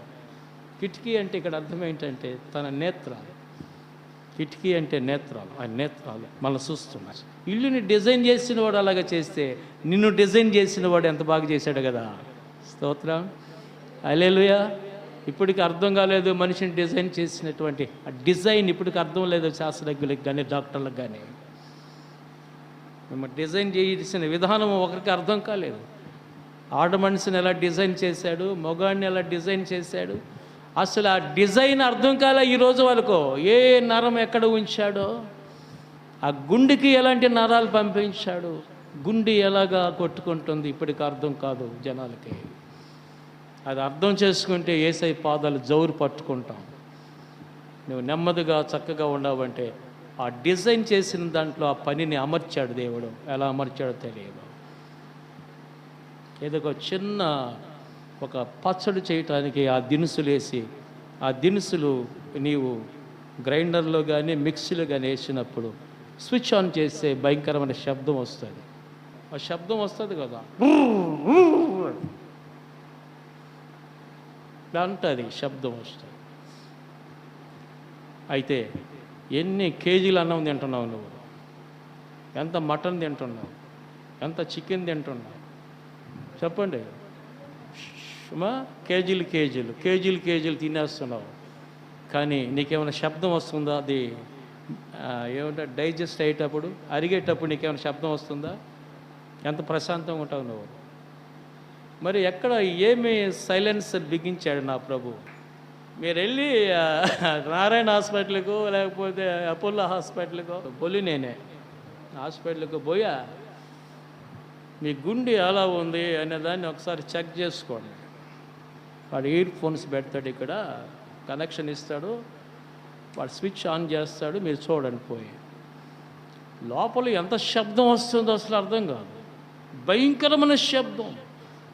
కిటికీ అంటే ఇక్కడ అర్థం ఏంటంటే తన నేత్రాలు. కిటికీ అంటే నేత్రాలు. ఆ నేత్రాలు మనం చూస్తున్నాడు. ఇల్లుని డిజైన్ చేసిన వాడు అలాగా చేస్తే నిన్ను డిజైన్ చేసిన వాడు ఎంత బాగా చేశాడు కదా. స్తోత్రం, హల్లెలూయా. ఇప్పటికి అర్థం కాలేదు మనిషిని డిజైన్ చేసినటువంటి ఆ డిజైన్ ఇప్పటికి అర్థం లేదు శాస్త్రజ్ఞులకు కానీ డాక్టర్లకు కానీ. మేము డిజైన్ చేసిన విధానం ఒకరికి అర్థం కాలేదు. ఆడ మనిషిని ఎలా డిజైన్ చేశాడు, మగాడిని ఎలా డిజైన్ చేశాడు, అసలు ఆ డిజైన్ అర్థం కాలే ఈ రోజు వరకు. ఏ నరం ఎక్కడ ఉంచాడో, ఆ గుండెకి ఎలాంటి నరాలు పంపించాడు, గుండె ఎలాగా కొట్టుకుంటుంది ఇప్పటికి అర్థం కాదు జనాలకి. అది అర్థం చేసుకుంటే యేసయ్య పాదాలు జౌరు పట్టుకుంటాం. నువ్వు నెమ్మదిగా చక్కగా ఉండవంటే ఆ డిజైన్ చేసిన దాంట్లో ఆ పనిని అమర్చాడు దేవుడు. ఎలా అమర్చాడో తెలియదు. ఏదో ఒక చిన్న ఒక పచ్చడి చేయటానికి ఆ దినుసులు వేసి, ఆ దినుసులు నీవు గ్రైండర్లో కానీ మిక్సీలో కానీ వేసినప్పుడు స్విచ్ ఆన్ చేస్తే భయంకరమైన శబ్దం వస్తుంది. ఆ శబ్దం వస్తుంది కదా, అంటది శబ్దం వస్తుంది. అయితే ఎన్ని కేజీలు అన్నం తింటున్నావు నువ్వు, ఎంత మటన్ తింటున్నావు, ఎంత చికెన్ తింటున్నావు చెప్పండి. కేజీలు తినేస్తున్నావు. కానీ నీకేమైనా శబ్దం వస్తుందా? అది ఏమంటే డైజెస్ట్ అయ్యేటప్పుడు, అరిగేటప్పుడు నీకేమైనా శబ్దం వస్తుందా? ఎంత ప్రశాంతంగా ఉంటావు నువ్వు. మరి ఎక్కడ ఏమి సైలెన్సర్ బిగించాడు నా ప్రభు. మీరు వెళ్ళి నారాయణ హాస్పిటల్కు లేకపోతే అపోలో హాస్పిటల్కో పోలి, నేనే హాస్పిటల్కు పోయా మీ గుండె ఎలా ఉంది అనే దాన్ని ఒకసారి చెక్ చేసుకోండి. వాడు ఇయర్ ఫోన్స్ పెడతాడు, ఇక్కడ కనెక్షన్ ఇస్తాడు, వాడు స్విచ్ ఆన్ చేస్తాడు, మీరు చూడండి పోయి. లోపల ఎంత శబ్దం వస్తుందో అసలు అర్థం కాదు. భయంకరమైన శబ్దం.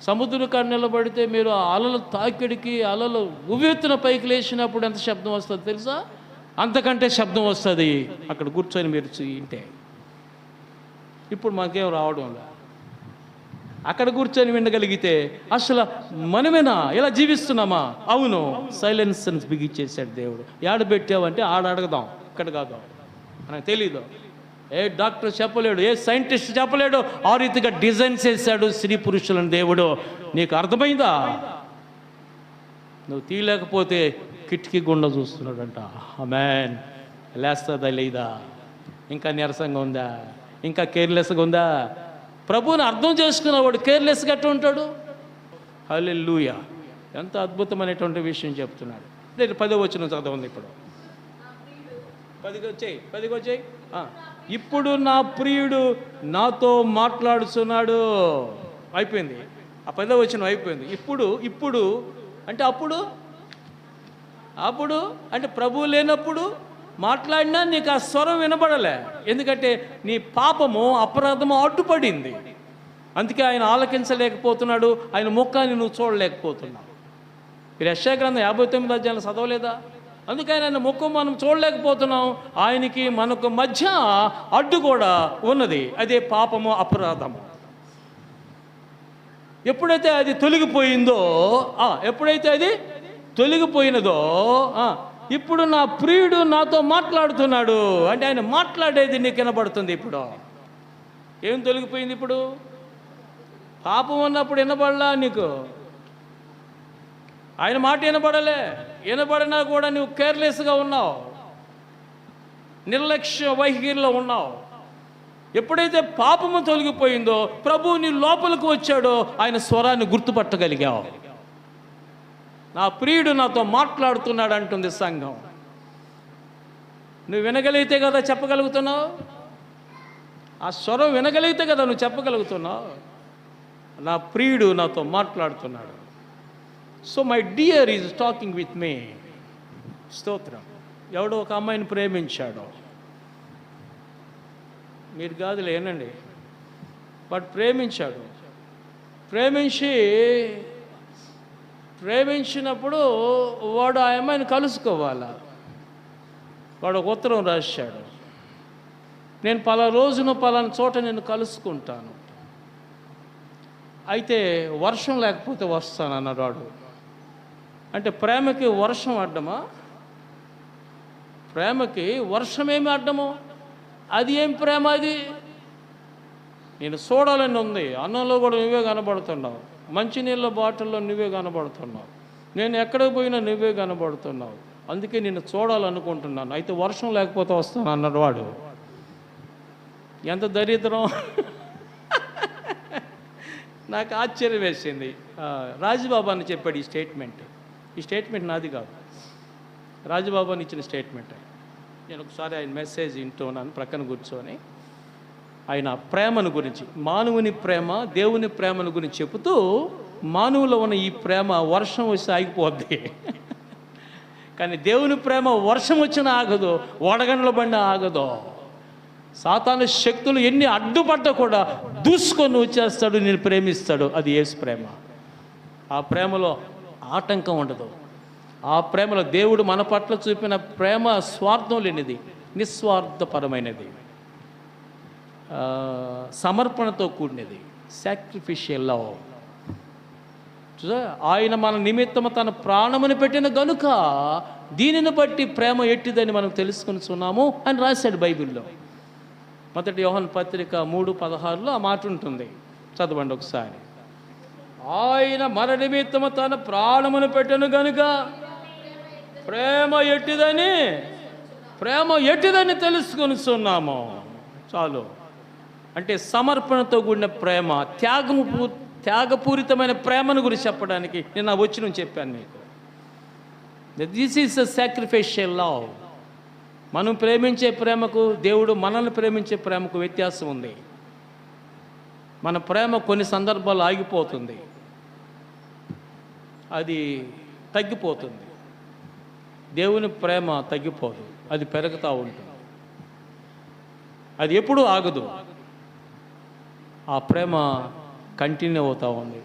సముద్ర కాడ నిలబడితే మీరు ఆ అలలు తాకిడికి, అలలు ఉవ్వెత్తున పైకి లేచినప్పుడు ఎంత శబ్దం వస్తుంది తెలుసా? అంతకంటే శబ్దం వస్తుంది అక్కడ కూర్చొని మీరు వింటే. ఇప్పుడు మాకేం రావడం లేదు. అక్కడ కూర్చొని వినగలిగితే అసలు మనమేనా ఇలా జీవిస్తున్నామా? అవును, సైలెన్స్ బిగించేశాడు దేవుడు. ఏడ పెట్టావంటే ఆడ అడగదాం, ఇక్కడ కాదు. మనకు తెలీదు. ఏ డాక్టర్ చెప్పలేడు, ఏ సైంటిస్ట్ చెప్పలేడు. ఆ రీతిగా డిజైన్ చేశాడు స్త్రీ పురుషులను దేవుడు. నీకు అర్థమైందా? నువ్వు తీయలేకపోతే కిటికీ గుండా చూస్తున్నాడంట. ఆమేన్. లేస్తుందా లేదా? ఇంకా నీరసంగా ఉందా? ఇంకా కేర్లెస్గా ఉందా? ప్రభువుని అర్థం చేసుకున్నవాడు కేర్లెస్గా ఎట్లా ఉంటాడు? హల్లెలూయా. ఎంత అద్భుతమైనటువంటి విషయం చెప్తున్నాడు. 10వ వచనం చదవండి. ఇప్పుడు 10కి వచ్చాయి. ఇప్పుడు నా ప్రియుడు నాతో మాట్లాడుతున్నాడు. అయిపోయింది. ఆ 10వ వచనం అయిపోయింది. ఇప్పుడు అంటే అప్పుడు అంటే ప్రభువు లేనప్పుడు మాట్లాడినా నీకు ఆ స్వరం వినబడలే. ఎందుకంటే నీ పాపము, అపరాధము అడ్డుపడింది. అందుకే ఆయన ఆలకించలేకపోతున్నాడు. ఆయన ముఖాన్ని నువ్వు చూడలేకపోతున్నావు. మీరు యెషయా గ్రంథం 59వ అధ్యాయం చదవలేదా? అందుకని ఆయన ముఖం మనం చూడలేకపోతున్నాం. ఆయనకి మనకు మధ్య అడ్డు కూడా ఉన్నది. అదే పాపము, అపరాధము. ఎప్పుడైతే అది తొలగిపోయిందో ఎప్పుడైతే అది తొలగిపోయినదో ఇప్పుడు నా ప్రియుడు నాతో మాట్లాడుతున్నాడు అంటే ఆయన మాట్లాడేది నీకు వినబడుతుంది. ఇప్పుడు ఏం తొలగిపోయింది? ఇప్పుడు పాపం ఉన్నప్పుడు వినబడలా నీకు, ఆయన మాట వినబడినా కూడా నువ్వు కేర్లెస్గా ఉన్నావు, నిర్లక్ష్య వైఖరిలో ఉన్నావు. ఎప్పుడైతే పాపము తొలగిపోయిందో ప్రభువు నీ లోపలికి వచ్చాడో ఆయన స్వరాన్ని గుర్తుపట్టగలిగావు. నా ప్రియుడు నాతో మాట్లాడుతున్నాడు అంటుంది సంఘం. నువ్వు వినగలిగితే కదా చెప్పగలుగుతున్నావు, ఆ స్వరం వినగలిగితే కదా నువ్వు చెప్పగలుగుతున్నావు. నా ప్రియుడు నాతో మాట్లాడుతున్నాడు. So my dear is talking with me. స్తోత్రం. ఎవడో ఒక అమ్మాయిని ప్రేమించాడు, మీరు కాదులే ఏనండి, బట్ ప్రేమించినప్పుడు వాడు ఆ అమ్మాయిని కలుసుకోవాలా. వాడు ఒక ఉత్తరం రాశాడు, నేను పలానా చోట నేను కలుసుకుంటాను, అయితే వర్షం లేకపోతే వస్తాను అన్నాడు వాడు. అంటే ప్రేమకి వర్షం అడ్డమా? ప్రేమకి వర్షమేమి అడ్డము? అది ఏం ప్రేమ? అది నేను చూడాలని ఉంది, అన్నంలో కూడా నువ్వే కనబడుతున్నావు, మంచినీళ్ళ బాటిల్లో నువ్వే కనబడుతున్నావు, నేను ఎక్కడికి పోయినా నువ్వే కనబడుతున్నావు, అందుకే నేను చూడాలనుకుంటున్నాను, అయితే వర్షం లేకపోతే వస్తాను అన్నాడు వాడు. ఎంత దరిద్రం! నాకు ఆశ్చర్యం వేసింది. రాజుబాబు అని చెప్పాడు ఈ స్టేట్మెంట్ నాది కాదు, రాజుబాబు అని ఇచ్చిన స్టేట్మెంట్. నేను ఒకసారి ఆయన మెసేజ్ వింటున్నాను ప్రక్కన కూర్చొని. ఆయన ప్రేమను గురించి, మానవుని ప్రేమ, దేవుని ప్రేమను గురించి చెబుతూ, మానవులో ఉన్న ఈ ప్రేమ వర్షం వచ్చి ఆగిపోద్ది, కానీ దేవుని ప్రేమ వర్షం వచ్చినా ఆగదు, వడగండ్ల బండి ఆగదు. సాతాను శక్తులు ఎన్ని అడ్డుపడ్డా కూడా దూసుకొని వచ్చేస్తాడు, నేను ప్రేమిస్తాడు. అది యేసు ప్రేమ. ఆ ప్రేమలో ఆటంకం ఉండదు. ఆ ప్రేమలో దేవుడు మన పట్ల చూపిన ప్రేమ స్వార్థం లేనిది, నిస్వార్థపరమైనది, సమర్పణతో కూడినది, సాక్రిఫిషియల్ లవ్. ఆయన మన నిమిత్తము తన ప్రాణమును పెట్టిన గనుక దీనిని బట్టి ప్రేమ ఎట్టిదని మనం తెలుసుకొనిచున్నాము అని రాశాడు బైబిల్లో. మొదటి యోహాను పత్రిక 3:16 ఆ మాట ఉంటుంది, చదవండి ఒకసారి. ఆయన మన నిమిత్తము తన ప్రాణమును పెట్టెను గనుక ప్రేమ ఎట్టిదని తెలుసుకొనిచున్నాము. చాలు. అంటే సమర్పణతో కూడిన ప్రేమ, త్యాగపూరితమైన ప్రేమను గురించి చెప్పడానికి నేను ఆ వచ్చిన చెప్పాను మీకు. This is a sacrificial love. మనం ప్రేమించే ప్రేమకు, దేవుడు మనల్ని ప్రేమించే ప్రేమకు వ్యత్యాసం ఉంది. మన ప్రేమ కొన్ని సందర్భాలు ఆగిపోతుంది, అది తగ్గిపోతుంది. దేవుని ప్రేమ తగ్గిపోదు, అది పెరుగుతూ ఉంటుంది, అది ఎప్పుడూ ఆగదు. ఆ ప్రేమ కంటిన్యూ అవుతూ ఉంది.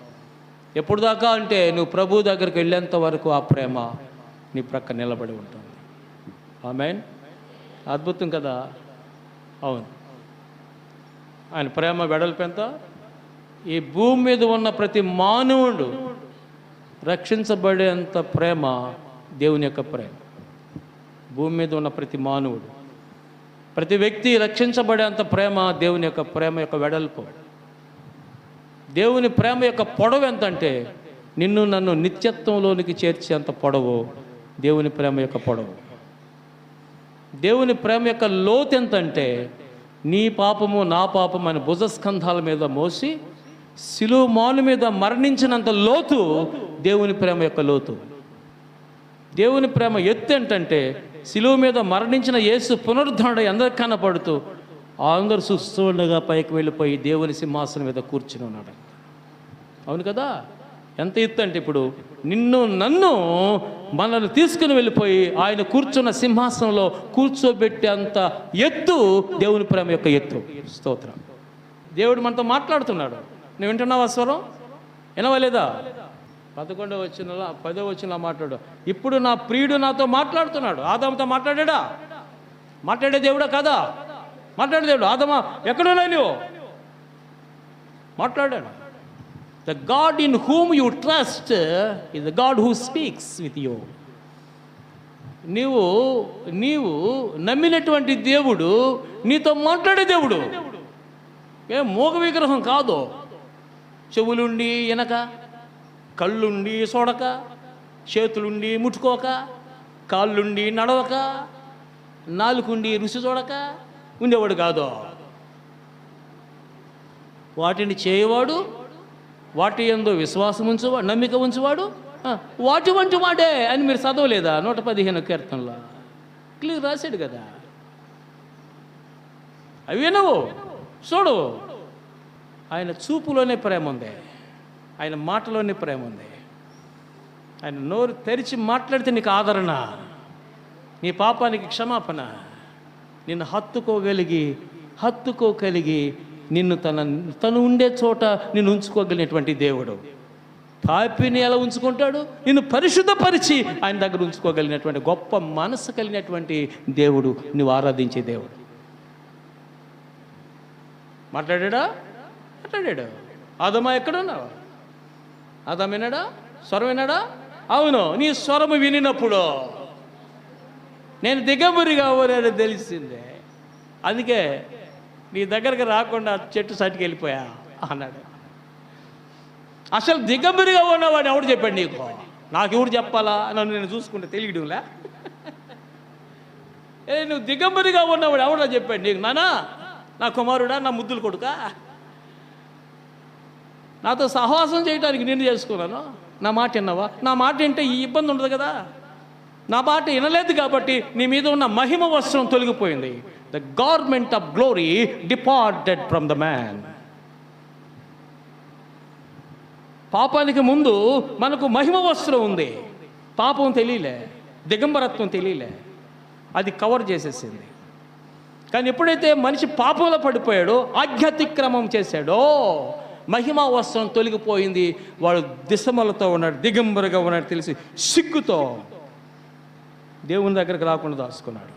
ఎప్పుడు దాకా అంటే నువ్వు ప్రభు దగ్గరికి వెళ్ళేంత వరకు ఆ ప్రేమ నీ ప్రక్క నిలబడి ఉంటుంది. ఆమేన్. అద్భుతం కదా? అవును. ఆయన ప్రేమ వెడల్పెంత? ఈ భూమి మీద ఉన్న ప్రతి మానవుడు రక్షించబడేంత ప్రేమ దేవుని యొక్క ప్రేమ. భూమి మీద ఉన్న ప్రతి మానవుడు, ప్రతి వ్యక్తి రక్షించబడేంత ప్రేమ దేవుని యొక్క ప్రేమ యొక్క వెడల్పు. దేవుని ప్రేమ యొక్క పొడవు ఎంతంటే, నిన్ను నన్ను నిత్యత్వంలోనికి చేర్చేంత పొడవు దేవుని ప్రేమ యొక్క పొడవు. దేవుని ప్రేమ యొక్క లోతు ఎంతంటే, నీ పాపము నా పాపము అని భుజస్కంధాల మీద మోసి శిలువ మాను మీద మరణించినంత లోతు దేవుని ప్రేమ యొక్క లోతు. దేవుని ప్రేమ ఎత్తు ఏంటంటే, శిలువ మీద మరణించిన యేసు పునరుద్ధరణుడై అందరికి కనపడుతూ అందరూ చూస్తుండగా పైకి వెళ్ళిపోయి దేవుని సింహాసనం మీద కూర్చుని ఉన్నాడు. అవును కదా? ఎంత ఎత్తు అంటే, ఇప్పుడు నిన్ను నన్ను మనల్ని తీసుకుని వెళ్ళిపోయి ఆయన కూర్చున్న సింహాసనంలో కూర్చోబెట్టే అంత ఎత్తు దేవుని ప్రేమ యొక్క ఎత్తు. స్తోత్రం. దేవుడు మనతో మాట్లాడుతున్నాడు. నువ్వు వింటున్నావా స్వరం? వినవలేదా? 11వ వచనంలో 10వ వచనంలో మాట్లాడు. ఇప్పుడు నా ప్రియుడు నాతో మాట్లాడుతున్నాడు. ఆదాముతో మాట్లాడా? మాట్లాడే దేవుడా కాదా? మాట్లాడే దేవుడు. ఆదామా ఎక్కడున్నా నువ్వు? మాట్లాడాడు. The God in whom you trust is the God who speaks with you. నీవు నమ్మినటువంటి దేవుడు నీతో మాట్లాడే దేవుడు. ఏ మూగ విగ్రహం కాదు. చెవులుండి వినక, కళ్ళుండి చూడక, చేతులుండి ముట్టుకోక, కాళ్ళుండి నడవక, నాలుగుండి రుచి చూడక ఉండేవాడు కాదు. వాటిని చేయవాడు, వాటి యందు విశ్వాసం ఉంచువాడు, నమ్మిక ఉంచువాడు, వాటి వంటి వాడే అని మీరు చదవలేదా 115 కీర్తనలో? క్లియర్ రాశాడు కదా. అవి వినవు, చూడు. ఆయన చూపులోనే ప్రేమ ఉంది, ఆయన మాటలోనే ప్రేమ ఉంది. ఆయన నోరు తెరిచి మాట్లాడితే నీకు ఆదరణ, నీ పాపానికి క్షమాపణ, నిన్ను హత్తుకోగలిగి నిన్ను తను ఉండే చోట నిన్ను ఉంచుకోగలిగినటువంటి దేవుడు. పాపిని ఎలా ఉంచుకుంటాడు? నిన్ను పరిశుద్ధపరిచి ఆయన దగ్గర ఉంచుకోగలిగినటువంటి గొప్ప మనసు కలిగినటువంటి దేవుడు నువ్వు ఆరాధించే దేవుడు. మాట్లాడాడు. ఆదమా ఎక్కడున్నావు? ఆదం విన్నాడా? స్వరం విన్నాడా? అవును. నీ స్వరము వినినప్పుడు నేను దిగంబరిగా ఊరాడు తెలిసిందే. అందుకే నీ దగ్గరకు రాకుండా చెట్టు సాటికి వెళ్ళిపోయా అన్నాడు. అసలు దిగంబరిగా ఉన్నవాడు ఎవడు చెప్పాడు నీకు? నాకు ఎవడు చెప్పాలా? నన్ను నేను చూసుకుంటే తెలియడంలే. నువ్వు దిగంబరిగా ఉన్నవాడు ఎవడో చెప్పాడు నీకు? నా కుమారుడా, నా ముద్దులు కొడుక, నాతో సహవాసం చేయడానికి నేను చేసుకున్నాను. నా మాట విన్నావా? నా మాట వింటే ఈ ఇబ్బంది ఉండదు కదా. నా మాట వినలేదు కాబట్టి నీ మీద ఉన్న మహిమ వస్త్రం తొలగిపోయింది. The garment of glory departed from the man. పాపానికి ముందు మనకు మహిమ వస్త్రం ఉంది. పాపం తెలియలే, దిగంబరత్వం తెలియలే, అది కవర్ చేసేసింది. కానీ ఎప్పుడైతే మనిషి పాపంలో పడిపోయాడో, ఆధ్యాత్మిక్రమం చేశాడో, మహిమా వస్త్రం తొలగిపోయింది. వాడు దిశమలతో ఉన్నాడు, దిగంబరుగా ఉన్నాడు తెలిసి సిగ్గుతో దేవుని దగ్గరికి రాకుండా దాచుకున్నాడు.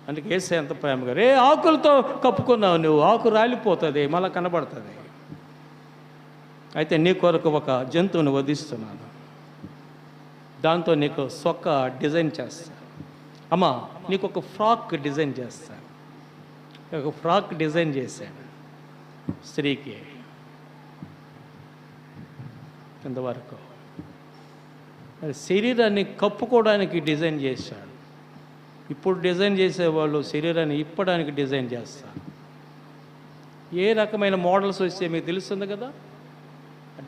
అందుకే యేసయ్య ఎంత ప్రేమగా, ఆకులతో కప్పుకున్నావు నువ్వు, ఆకు రాలిపోతుంది, మళ్ళీ కనబడుతుంది. అయితే నీ కొరకు ఒక జంతువుని వధిస్తున్నాను, దాంతో నీకు సొక్క డిజైన్ చేస్తాను. అమ్మా, నీకు ఒక ఫ్రాక్ డిజైన్ చేస్తాను. ఒక ఫ్రాక్ డిజైన్ చేశాను స్త్రీకి. ఇంతవరకు శరీరాన్ని కప్పుకోవడానికి డిజైన్ చేశాడు. ఇప్పుడు డిజైన్ చేసేవాళ్ళు శరీరాన్ని ఇప్పడానికి డిజైన్ చేస్తారు. ఏ రకమైన మోడల్స్ వస్తే మీకు తెలుస్తుంది కదా.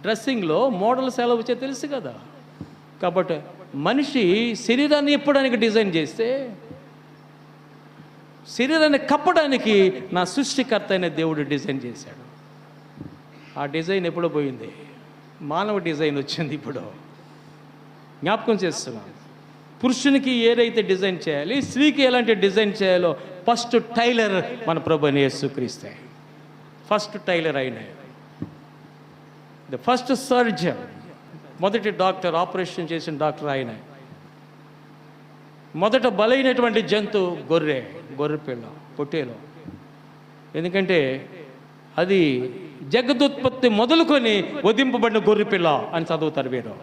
డ్రెస్సింగ్లో మోడల్స్ ఎలా వచ్చే తెలుసు కదా. కాబట్టి మనిషి శరీరాన్ని ఇప్పడానికి డిజైన్ చేస్తే, శరీరాన్ని కప్పడానికి నా సృష్టికర్త అయిన దేవుడు డిజైన్ చేశాడు. ఆ డిజైన్ ఎప్పుడో పోయింది, మానవ డిజైన్ వచ్చింది. ఇప్పుడు జ్ఞాపకం చేస్తున్నాను. పురుషునికి ఏదైతే డిజైన్ చేయాలి, స్త్రీకి ఎలాంటి డిజైన్ చేయాలో ఫస్ట్ టైలర్ మన ప్రభువైన యేసుక్రీస్తే. ఫస్ట్ టైలర్ అయిన, ద ఫస్ట్ సర్జన్, మొదటి డాక్టర్, ఆపరేషన్ చేసిన డాక్టర్ ఆయన. మొదట బలైనటువంటి జంతువు గొర్రె పిల్ల, పొట్టేలో. ఎందుకంటే అది జగదుత్పత్తి మొదలుకొని వధింపబడిన గొర్రె పిల్ల అని చదువుతారు వీరు.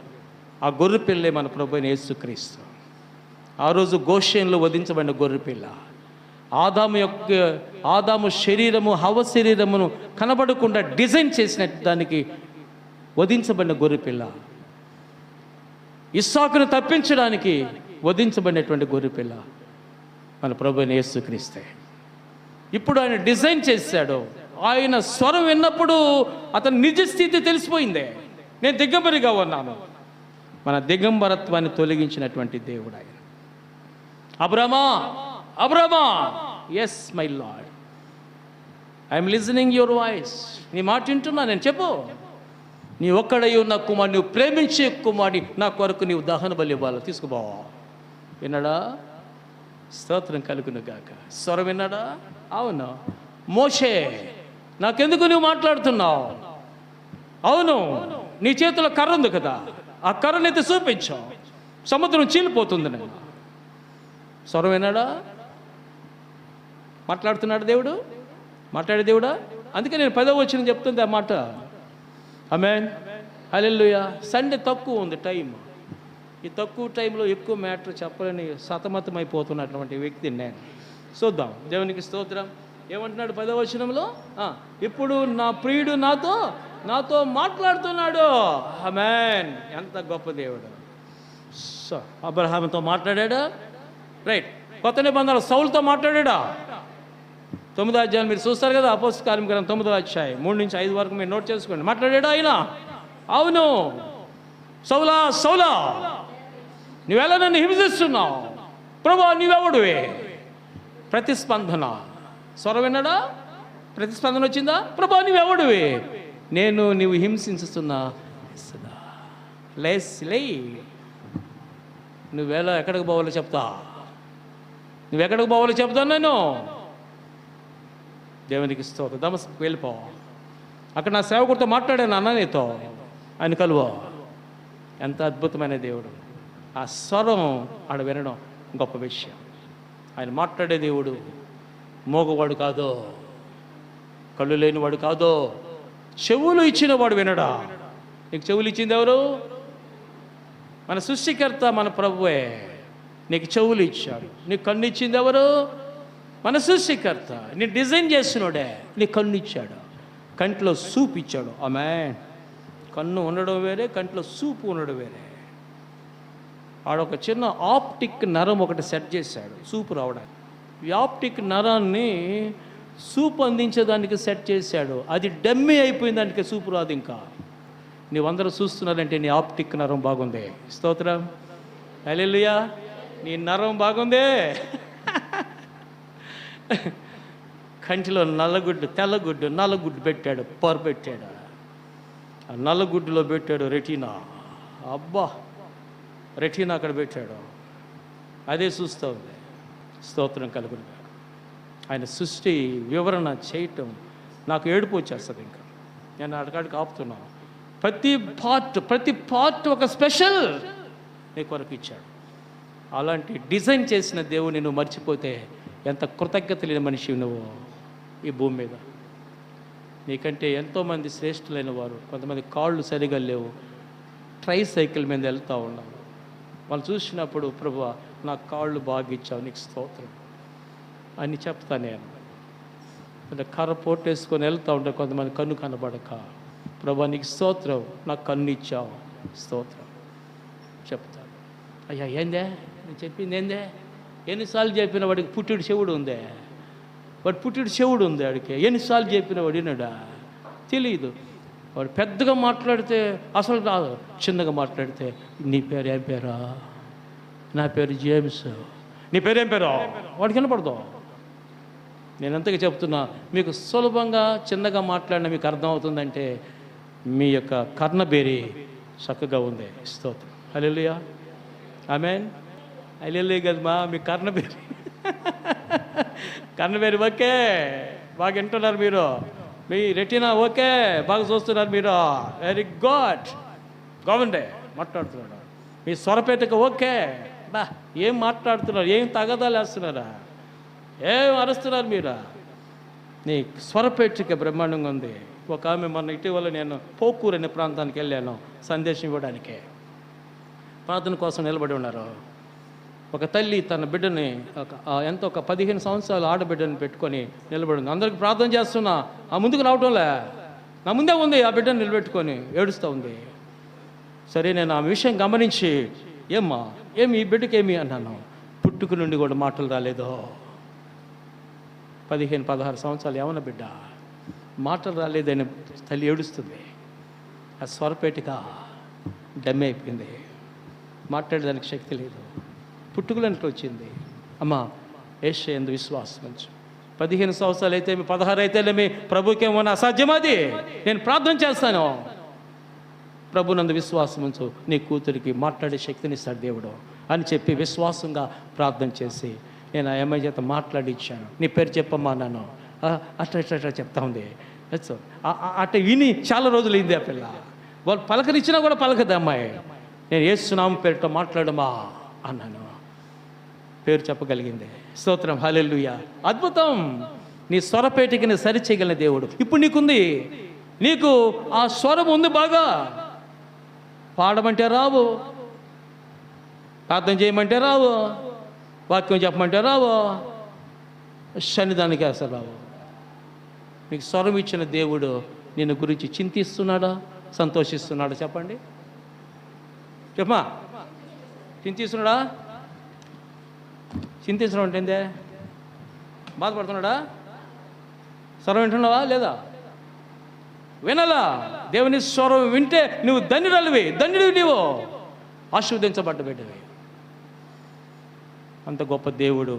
ఆ గొర్రె పిల్లే మన ప్రభువైన యేసుక్రీస్తు. ఆ రోజు గోషేన్లో వధించబడిన గొర్రె పిల్ల. ఆదాము శరీరము, హవ్వ శరీరమును కనబడకుండా డిజైన్ చేసిన దానికి వధించబడిన గొర్రె పిల్ల. ఇస్సాకును తప్పించడానికి వధించబడినటువంటి గొర్రె పిల్ల మన ప్రభువైన యేసుక్రీస్తే. ఇప్పుడు ఆయన డిజైన్ చేశాడు. ఆయన స్వరం విన్నప్పుడు అతని నిజ స్థితి తెలిసిపోయిందే. నేను దిగంబరిగా ఉన్నాను. మన దిగంబరత్వాన్ని తొలగించినటువంటి దేవుడు ఆయన. అబ్రమా, yes my Lord, I'm listening your voice. నీ మాట వింటున్నా నేను. చెప్పు, నీ ఒక్కడై ఉన్న కుమారుడు, నువ్వు ప్రేమించే కుమారుడి నా కొరకు నీవు దహన బలి ఇవ్వాలి, తీసుకుపోవా. విన్నాడా? స్తోత్రం కలుగును గాక. స్వరం విన్నాడా? అవును. మోషే, నాకెందుకు నువ్వు మాట్లాడుతున్నావు? అవును, నీ చేతిలో కర్ర ఉంది కదా, ఆ కర్రనైతే చూపించావు, సముద్రం చీలిపోతుంది. నేను స్వరం విన్నాడా? మాట్లాడుతున్నాడు దేవుడు, మాట్లాడే దేవుడా. అందుకే నేను 10వ వచనం చెప్తుంది ఆ మాట. ఆమేన్. హల్లెలూయా. సండే తక్కువ ఉంది టైం. ఈ తక్కువ టైంలో ఎక్కువ మ్యాటర్ చెప్పలేని సతమతమైపోతున్నటువంటి వ్యక్తిని నేను. చూద్దాం. దేవునికి స్తోత్రం. ఏమంటున్నాడు 10వ వచనంలో? ఇప్పుడు నా ప్రియుడు నాతో మాట్లాడుతున్నాడు. ఆమేన్. ఎంత గొప్ప దేవుడు. అబ్రహాముతో మాట్లాడాడా? రైట్. కొత్త నిబంధనలో సౌలుతో మాట్లాడాడా? 9వ అధ్యాయం మీరు చూస్తారు కదా, అపోస్తల కార్యముల గ్రంథం 9వ అధ్యాయం 3-5 వరకు మీరు నోట్ చేసుకోండి. మాట్లాడాడా ఆయన? అవును. సౌలా సౌలా, నువ్వెలా నన్ను హింసిస్తున్నావు? ప్రభువా నీవెవడువే? ప్రతిస్పందన. స్వరం విన్నాడా? ప్రతిస్పందన వచ్చిందా? ప్రభువా నీవెవడువే? నీవు హింసిస్తున్నా లే. నువ్వెలా ఎక్కడికి పోవాలో చెప్తా. నువ్వెక్కడికి పోవాలో చెప్తాను నేను. దేవునికి స్తోత్రం. దమస్కు వెళ్ళిపో. అక్కడ నా సేవకుడితో మాట్లాడాను అన్న, నీతో ఆయన కలువ. ఎంత అద్భుతమైన దేవుడు. ఆ స్వరం ఆడ వినడం గొప్ప విషయం. ఆయన మాట్లాడే దేవుడు మోగవాడు కాదో, కళ్ళు లేనివాడు కాదో, చెవులు ఇచ్చిన వాడు వినడా. నీకు చెవులు ఇచ్చింది ఎవరు? మన సృష్టికర్త మన ప్రభువే. నీకు చెవులు ఇచ్చాడు. నీకు కన్ను ఇచ్చింది ఎవరు? మన సృష్టికర్త. నీ డిజైన్ చేసినోడే నీ కన్ను ఇచ్చాడు, కంట్లో సూప్ ఇచ్చాడు. ఆమేన్. కన్ను ఉండడం వేరే, కంట్లో సూపు ఉండడం వేరే. ఆడొక చిన్న ఆప్టిక్ నరం ఒకటి సెట్ చేశాడు సూపు రావడానికి. ఈ ఆప్టిక్ నరాన్ని సూప్ అందించేదానికి సెట్ చేశాడు. అది డమ్మీ అయిపోయింది, దానికి సూపు రాదు. ఇంకా నీవందరూ చూస్తున్నారంటే నీ ఆప్టిక్ నరం బాగుంది. స్తోత్రం. హల్లెలూయా. నీ నరం బాగుందే. కంటిలో నల్లగుడ్డు పెట్టాడు, పర్ పెట్టాడు. ఆ నల్లగుడ్డులో పెట్టాడు రెటీనా. అబ్బా, రెటీనా అక్కడ పెట్టాడు. అదే చూస్తూ ఉంది. స్తోత్రం కలుగును. ఆయన సృష్టి వివరణ చేయటం నాకు ఏడుపు వచ్చేస్తుంది. ఇంకా నేను అడగాడికి ఆపుతున్నాను. ప్రతి పార్ట్ ఒక స్పెషల్ నీ కొరకు ఇచ్చాడు. అలాంటి డిజైన్ చేసిన దేవుని నువ్వు మర్చిపోతే ఎంత కృతజ్ఞత లేని మనిషి నువ్వు ఈ భూమి మీద. నీకంటే ఎంతోమంది శ్రేష్ఠులైన వారు, కొంతమంది కాళ్ళు సరిగా లేవు, ట్రైసైకిల్ మీద వెళ్తూ ఉన్నావు. వాళ్ళు చూసినప్పుడు ప్రభువా నా కాళ్ళు బాగా ఇచ్చావు, నీకు స్తోత్రం అని చెప్తా నేను. అంటే కర్ర పోటేసుకొని వెళ్తూ ఉంటే కొంతమంది కన్ను కనబడక, ప్రభువా నీకు స్తోత్రం, నాకు కన్ను ఇచ్చావు, స్తోత్రం చెప్తాను. అయ్యా ఏందే నేను చెప్పింది ఏందే? ఎన్నిసార్లు చెప్పిన వాడికి పుట్టిడు చెవుడు ఉందే? వాడు పుట్టిడు చెవుడు ఉంది వాడికి. ఎన్నిసార్లు చెప్పిన వాడు వినడా? తెలియదు. వాడు పెద్దగా మాట్లాడితే అసలు రాదు, చిన్నగా మాట్లాడితే నీ పేరు ఏం పేరా? నా పేరు జేమ్స్. నీ పేరేం పేరు? వాడికి వినపడదు. నేను ఎంతగా చెప్తున్నా, మీకు సులభంగా చిన్నగా మాట్లాడిన మీకు అర్థమవుతుందంటే మీ యొక్క కర్ణబేరి చక్కగా ఉంది. స్తోత్రం. హల్లెలూయా. ఆమేన్. హల్లెలూయా కదమ్మా, మీ కర్ణబేరి ఓకే, బాగా వింటున్నారు మీరు. మీ రెటీనా ఓకే, బాగా చూస్తున్నారు మీరు. Very good. గోవిందే మాట్లాడుతున్నాడు. మీ స్వరపేటకు ఓకే. బా ఏం మాట్లాడుతున్నారు? ఏం తగదాలు వేస్తున్నారా? ఏం అరుస్తున్నారు మీరు? నీ స్వరపేటిక బ్రహ్మాండంగా ఉంది. ఒక ఆమె మొన్న ఇటీవల నేను పోకూరు అనే ప్రాంతానికి వెళ్ళాను సందేశం ఇవ్వడానికి. ప్రార్థన కోసం నిలబడి ఉన్నారు. ఒక తల్లి తన బిడ్డని ఒక 15 సంవత్సరాల ఆడబిడ్డని పెట్టుకొని నిలబడి ఉంది. అందరికి ప్రార్థన చేస్తున్నా, ఆ ముందుకు రావటంలే, నా ముందే ఉంది ఆ బిడ్డను నిలబెట్టుకొని ఏడుస్తూ ఉంది. సరే నేను ఆ విషయం గమనించి, ఏమ్మా ఏమి ఈ బిడ్డకి ఏమి అన్నాను. పుట్టుక నుండి కూడా మాటలు రాలేదు. 15-16 సంవత్సరాలు ఏమన్నా బిడ్డ, మాటలు రాలేదని తల్లి ఏడుస్తుంది. ఆ స్వరపేటిక డమ్మి అయిపోయింది, మాట్లాడేదానికి శక్తి లేదు. పుట్టుకలంటే వచ్చింది. అమ్మ యేషయ్య యందు విశ్వాసం ఉంచు. 15 సంవత్సరాలు అయితే 16 అయితేనేమి ప్రభుకేమన్నా అసాధ్యమది. నేను ప్రార్థన చేస్తాను. ప్రభు నందు విశ్వాసం ఉంచు, నీ కూతురికి మాట్లాడే శక్తిని ఇస్తాడు దేవుడు అని చెప్పి విశ్వాసంగా ప్రార్థన చేసి నేను ఆ అమ్మాయి చేత మాట్లాడిచ్చాను. నీ పేరు చెప్పమ్మా అన్నాను. అట్లా చెప్తా ఉంది. అట్లా విని చాలా రోజులు అయింది. ఆ పిల్ల వాళ్ళు పలకరిచ్చినా కూడా పలకదు అమ్మాయి. నేను యేసునామం పేరుతో మాట్లాడమా అన్నాను. పేరు చెప్పగలిగింది. స్తోత్రం. హల్లెలూయా. అద్భుతం. నీ స్వరపేటికని సరిచేయగలిగిన దేవుడు ఇప్పుడు నీకుంది. నీకు ఆ స్వరం ఉంది బాగా. పాడమంటే రావు, ప్రార్థన చేయమంటే రావు, వాక్యం చెప్పమంటే రావు, సన్నిధానికి అసలు రావు. నీకు స్వరం ఇచ్చిన దేవుడు నిన్ను గురించి చింతిస్తున్నాడా, సంతోషిస్తున్నాడా? చెప్పండి, చెప్పమా. చింతిస్తున్నాడా? చింతిస్తున్నాడు అంటే ఏందే? బాధపడుతున్నాడా? స్వరం వింటున్నావా లేదా? వినాలా? దేవుని స్వరం వింటే నువ్వు ధన్యురాలివి, ధన్యుడివి, నీవు ఆశీర్వదించబడ్డ బిడ్డవి. అంత గొప్ప దేవుడు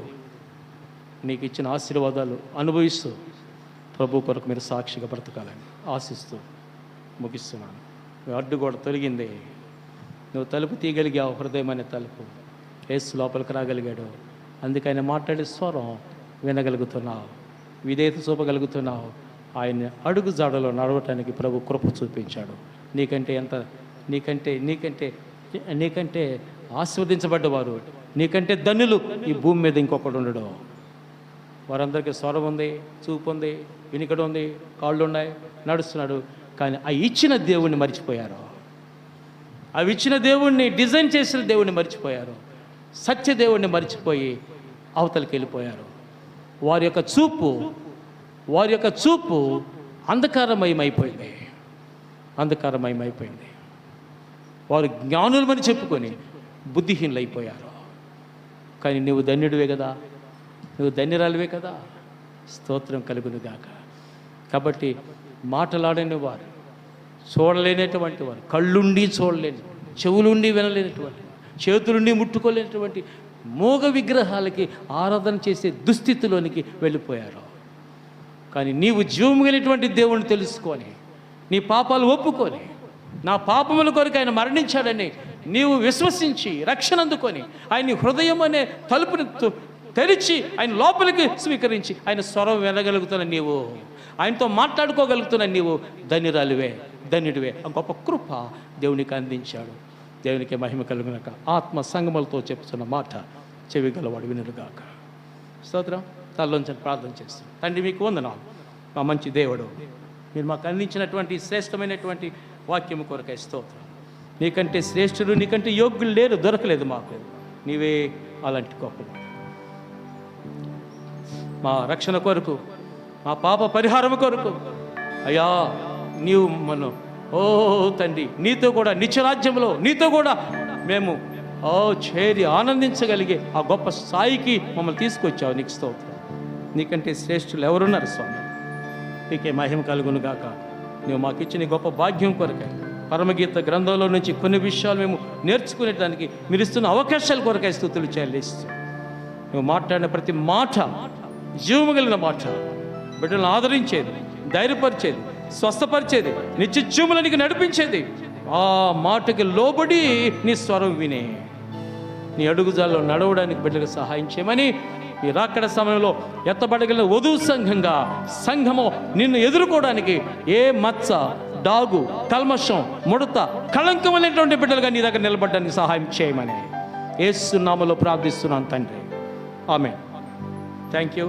నీకు ఇచ్చిన ఆశీర్వాదాలు అనుభవిస్తూ ప్రభు కొరకు మీరు సాక్షిగా బ్రతకాలని ఆశిస్తూ ముగిస్తున్నాను. అడ్డుగోడ తొలగింది, నువ్వు తలుపు తీయగలిగావు, హృదయం అనే తలుపు. యేసు లోపలికి రాగలిగాడు, అందుకని మాట్లాడే స్వరం వినగలుగుతున్నావు, విధేయత చూపగలుగుతున్నావు. ఆయన అడుగు జాడలో నడవటానికి ప్రభు కృప చూపించాడు. నీకంటే ఆశీర్వదించబడ్డవారు, నీకంటే ధన్యులు ఈ భూమి మీద ఇంకొకడు ఉండడు. వారందరికీ స్వరం ఉంది, చూపు ఉంది, వినికడు ఉంది, కాళ్ళు ఉన్నాయి, నడుస్తున్నాడు. కానీ ఆ ఇచ్చిన దేవుణ్ణి మర్చిపోయారు. అవి ఇచ్చిన దేవుణ్ణి, డిజైన్ చేసిన దేవుణ్ణి మర్చిపోయారు. సత్యదేవుణ్ణి మర్చిపోయి అవతలికి వెళ్ళిపోయారు. వారి యొక్క చూపు అంధకారమయమైపోయింది. వారు జ్ఞానులమని చెప్పుకొని బుద్ధిహీనులైపోయారు. కానీ నువ్వు ధన్యుడివే కదా, నువ్వు ధన్యురాలివే కదా. స్తోత్రం కలుగును గాక. కాబట్టి మాటలాడని వారు, చూడలేనటువంటి వారు, కళ్ళుండి చూడలేని, చెవులుండి వినలేనటువంటి, చేతులుండి ముట్టుకోలేనటువంటి మూగ విగ్రహాలకి ఆరాధన చేసే దుస్థితిలోనికి వెళ్ళిపోయారు. కానీ నీవు జీవము కలిగినటువంటి దేవుణ్ణి తెలుసుకొని, నీ పాపాలు ఒప్పుకొని, నా పాపముల కొరకు ఆయన మరణించాడని నీవు విశ్వసించి రక్షణ అందుకొని, ఆయన హృదయం అనే తలుపుని తెరిచి ఆయన లోపలికి స్వీకరించి ఆయన స్వరం వినగలుగుతున్న నీవు, ఆయనతో మాట్లాడుకోగలుగుతున్న నీవు ధన్యురాలివే, ధన్యుడివే. ఆ గొప్ప కృప దేవునికి అందించాడు. దేవునికి మహిమ కలుగునక. ఆత్మ సంగములతో చెప్తున్న మాట చెవి గలవాడు వినుగాక. స్తోత్రం. తల్లోంచి ప్రార్థన చేస్తాం. తండ్రి, మీకు వందనాలు. మా మంచి దేవుడు, మీరు మాకు అందించినటువంటి శ్రేష్టమైనటువంటి వాక్యము కొరకై స్తోత్రం. నీకంటే శ్రేష్ఠుడు, నీకంటే యోగ్యులు లేరు, దొరకలేదు మాకు. నీవే అలాంటి గొప్పవాడు. మా రక్షణ కొరకు, మా పాప పరిహారం కొరకు అయ్యా నీవు మనం తండ్రి నీతో కూడా నిత్యరాజ్యంలో నీతో కూడా మేము చేరి ఆనందించగలిగే ఆ గొప్ప స్థాయికి మమ్మల్ని తీసుకొచ్చావు. నీకు స్తోత్రం. నీకంటే శ్రేష్ఠులు ఎవరున్నారు స్వామి? నీకే మహిమ కలుగును గాక. నువ్వు మాకు ఇచ్చిన గొప్ప భాగ్యం కొరకై, పరమగీత గ్రంథంలో నుంచి కొన్ని విషయాలు మేము నేర్చుకునేటానికి మీరు ఇస్తున్న అవకాశాల కొరకై స్తుతులు చెల్లిస్తూ, నువ్వు మాట్లాడిన ప్రతి మాట జీవము కలిగిన మాట, బిడ్డలను ఆదరించేది, ధైర్యపరిచేది, స్వస్థపరిచేది, నిత్యజీవములోనికి నడిపించేది. ఆ మాటకి లోబడి నీ స్వరం వినే నీ అడుగుజాల్లో నడవడానికి బిడ్డలకు సహాయం చేయమని, ఈ రాకడ సమయంలో ఎత్తబడగలిగిన వధువు సంఘము నిన్ను ఎదుర్కోవడానికి ఏ మచ్చ, డాగు, కల్మషం, ముడత, కళంకం అనేటువంటి బిడ్డలుగా నీ దగ్గర నిలబడడానికి సహాయం చేయమని యేసు నామములో ప్రార్థిస్తున్నాను తండ్రి. ఆమేన్. Thank you.